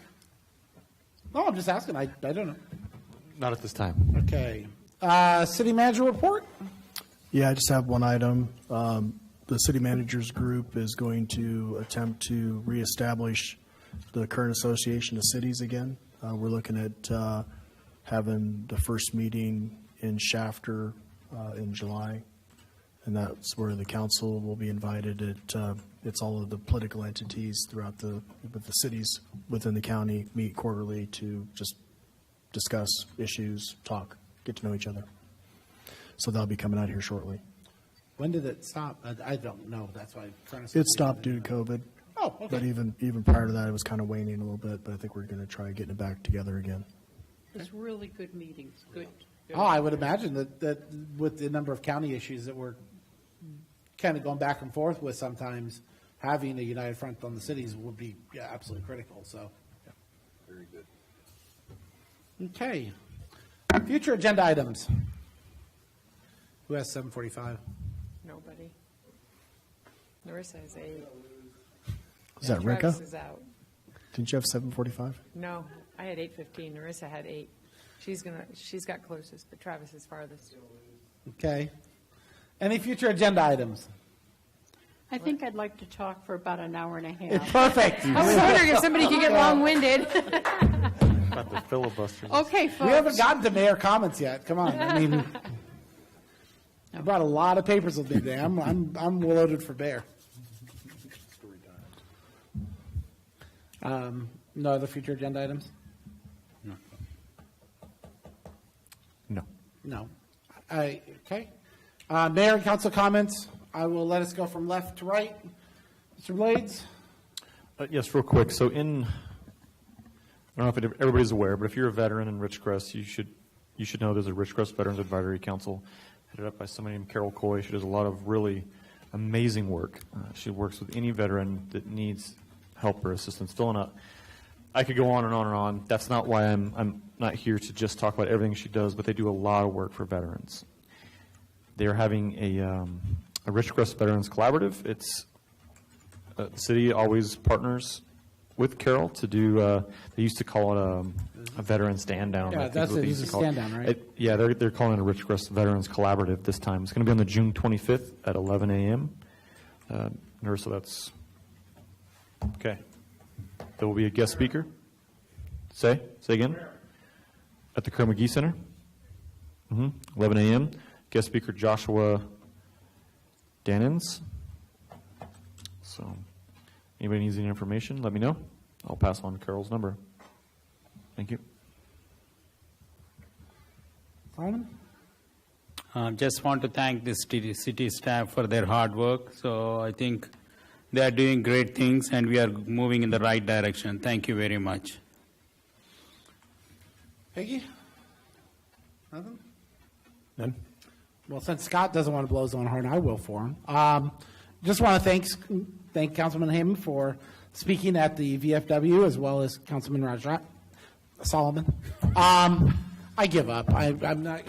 S1: No, I'm just asking. I don't know.
S3: Not at this time.
S1: Okay. City manager report?
S7: Yeah, I just have one item. The city managers group is going to attempt to reestablish the current association of cities again. We're looking at having the first meeting in Shafter in July, and that's where the council will be invited. It's all of the political entities throughout the cities within the county meet quarterly to just discuss issues, talk, get to know each other. So that'll be coming out here shortly.
S1: When did it stop? I don't know. That's why I'm trying to.
S7: It stopped due to COVID.
S1: Oh, okay.
S7: But even prior to that, it was kind of waning a little bit. But I think we're going to try getting it back together again.
S2: It's really good meetings, good.
S1: Oh, I would imagine that with the number of county issues that we're kind of going back and forth with sometimes, having a united front on the cities would be absolutely critical. So,
S10: Very good.
S1: okay. Future agenda items. Who has 7:45?
S6: Nobody. Narissa has 8.
S7: Is that Rika?
S6: Travis is out.
S7: Didn't you have 7:45?
S6: No, I had 8:15. Narissa had 8. She's got closest, but Travis is farthest.
S1: Okay. Any future agenda items?
S2: I think I'd like to talk for about an hour and a
S1: It's
S2: half.
S1: perfect.
S6: I was wondering if somebody could get long-winded.
S3: Got the filibuster.
S2: Okay,
S1: We haven't
S2: folks.
S1: gotten to mayor comments yet. Come on. I mean, I brought a lot of papers with me today. I'm loaded for bear. No other future agenda items?
S3: No.
S1: No. Okay. Mayor and council comments. I will let us go from left to right. Mr. Blades?
S3: Yes, real quick. So I don't know if everybody's aware, but if you're a veteran in Ridgecrest, you should know there's a Ridgecrest Veterans Advisory Council headed up by somebody named Carol Coy. She does a lot of really amazing work. She works with any veteran that needs help or assistance filling out. I could go on and on and on. That's not why I'm not here to just talk about everything she does, but they do a lot of work for veterans. They're having a Ridgecrest Veterans Collaborative. It's the city always partners with Carol to do. They used to call it a veteran stand down.
S1: Yeah, that's it. It's a stand down, right?
S3: Yeah, they're calling it a Ridgecrest Veterans Collaborative this time. It's going to be on the June 25th at 11 a.m. So that's okay. There will be a guest speaker. Say again. At the Kerr McGee Center. 11 a.m. Guest speaker Joshua Dannins. So, anybody needs any information, let me know. I'll pass on Carol's number. Thank you.
S1: Simon?
S5: Just want to thank the city staff for their hard work. So I think they are doing great things and we are moving in the right direction. Thank you very much.
S1: Peggy? Nothing?
S8: None?
S1: Well, since Scott doesn't want to blow his own horn, I will for him. Just want to thank Councilman Heyman for speaking at the VFW as well as Councilman Solomon. I give up. I'm not.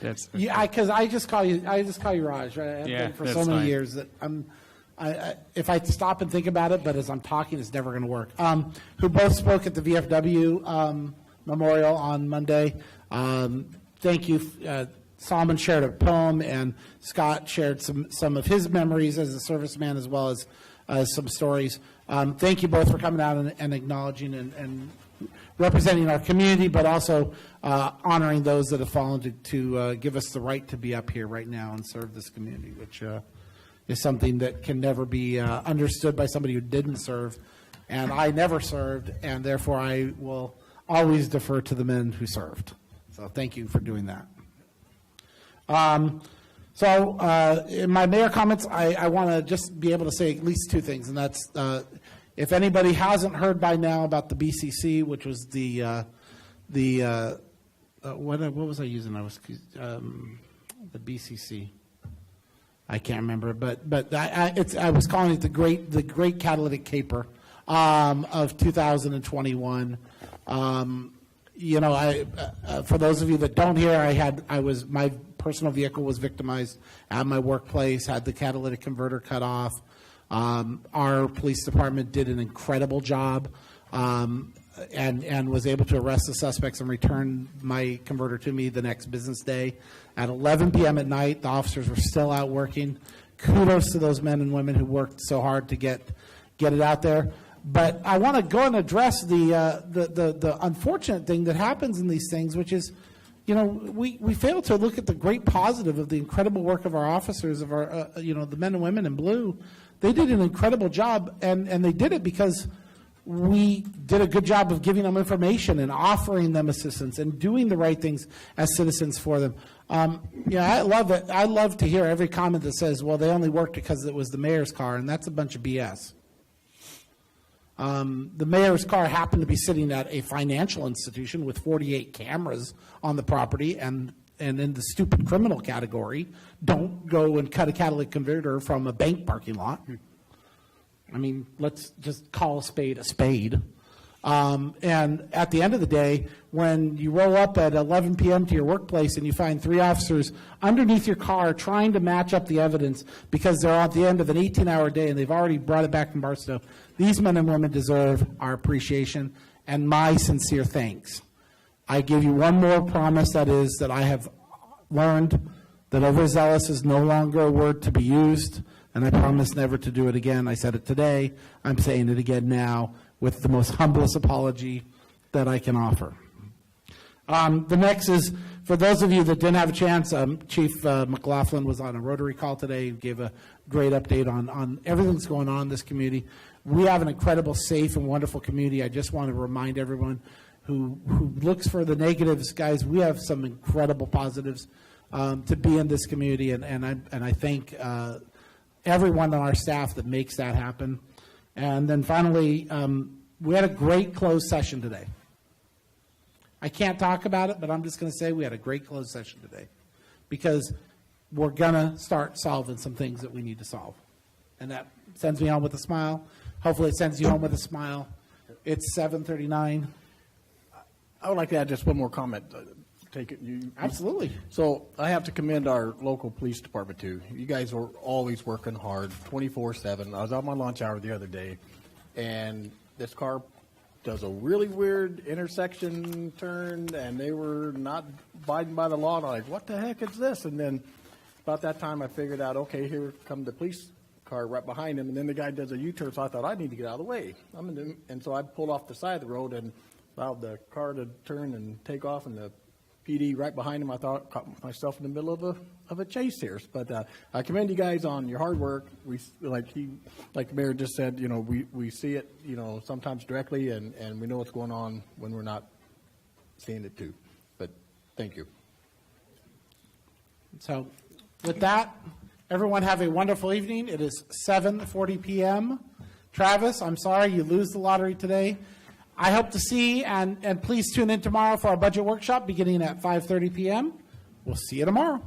S1: Because I just call you Raj. Right? I've been for so many years that if I stop and think about it, but as I'm talking, it's never going to work, who both spoke at the VFW Memorial on Monday. Thank you. Solomon shared a poem, and Scott shared some of his memories as a serviceman, as well as some stories. Thank you both for coming out and acknowledging and representing our community, but also honoring those that have fallen to give us the right to be up here right now and serve this community, which is something that can never be understood by somebody who didn't serve. And I never served, and therefore I will always defer to the men who served. So thank you for doing that. In my mayor comments, I want to just be able to say at least two things, and that's if anybody hasn't heard by now about the BCC, which was the what was I using? I was the BCC. I can't remember, but I was calling it the Great Catalytic Caper of 2021. For those of you that don't hear, my personal vehicle was victimized at my workplace, had the catalytic converter cut off. Our police department did an incredible job and was able to arrest the suspects and return my converter to me the next business day. At 11 p.m. at night, the officers were still out working. Kudos to those men and women who worked so hard to get it out there. But I want to go and address the unfortunate thing that happens in these things, which is, we fail to look at the great positive of the incredible work of our officers, of our, the men and women in blue. They did an incredible job, and they did it because we did a good job of giving them information and offering them assistance and doing the right things as citizens for them. I love it. I love to hear every comment that says, well, they only worked because it was the mayor's car, and that's a bunch of BS. The mayor's car happened to be sitting at a financial institution with 48 cameras on the property, and in the stupid criminal category, don't go and cut a catalytic converter from a bank parking lot. I mean, let's just call a spade a spade. And at the end of the day, when you roll up at 11 p.m. to your workplace and you find 3 officers underneath your car trying to match up the evidence because they're at the end of an 18-hour day and they've already brought it back from Barstow, these men and women deserve our appreciation and my sincere thanks. I give you one more promise, that is that I have learned that overzealous is no longer a word to be used, and I promise never to do it again. I said it today. I'm saying it again now with the most humblest apology that I can offer. The next is, for those of you that didn't have a chance, Chief McLaughlin was on a Rotary call today, gave a great update on everything that's going on in this community. We have an incredible, safe, and wonderful community. I just want to remind everyone who looks for the negatives, guys, we have some incredible positives to be in this community, and I thank everyone on our staff that makes that happen. And then finally, we had a great closed session today. I can't talk about it, but I'm just going to say we had a great closed session today because we're going to start solving some things that we need to solve. And that sends me home with a smile. Hopefully it sends you home with a smile. It's 7:39.
S8: I would like to add just one more comment. Take it.
S1: Absolutely.
S8: So I have to commend our local police department too. You guys are always working hard, 24/7. I was on my lunch hour the other day, and this car does a really weird intersection turn, and they were not abiding by the law. And I'm like, what the heck is this? And then about that time, I figured out, okay, here come the police car right behind him, and then the guy does a U-turn. So I thought I need to get out of the way. And so I pulled off the side of the road and allowed the car to turn and take off, and the PD right behind him. I thought, caught myself in the middle of a chase here. But I commend you guys on your hard work. We like the mayor just said, we see it, sometimes directly, and we know what's going on when we're not seeing it too. But thank you.
S1: So with that, everyone have a wonderful evening. It is 7:40 p.m. Travis, I'm sorry you lose the lottery today. I hope to see, and please tune in tomorrow for our budget workshop beginning at 5:30 p.m. We'll see you tomorrow.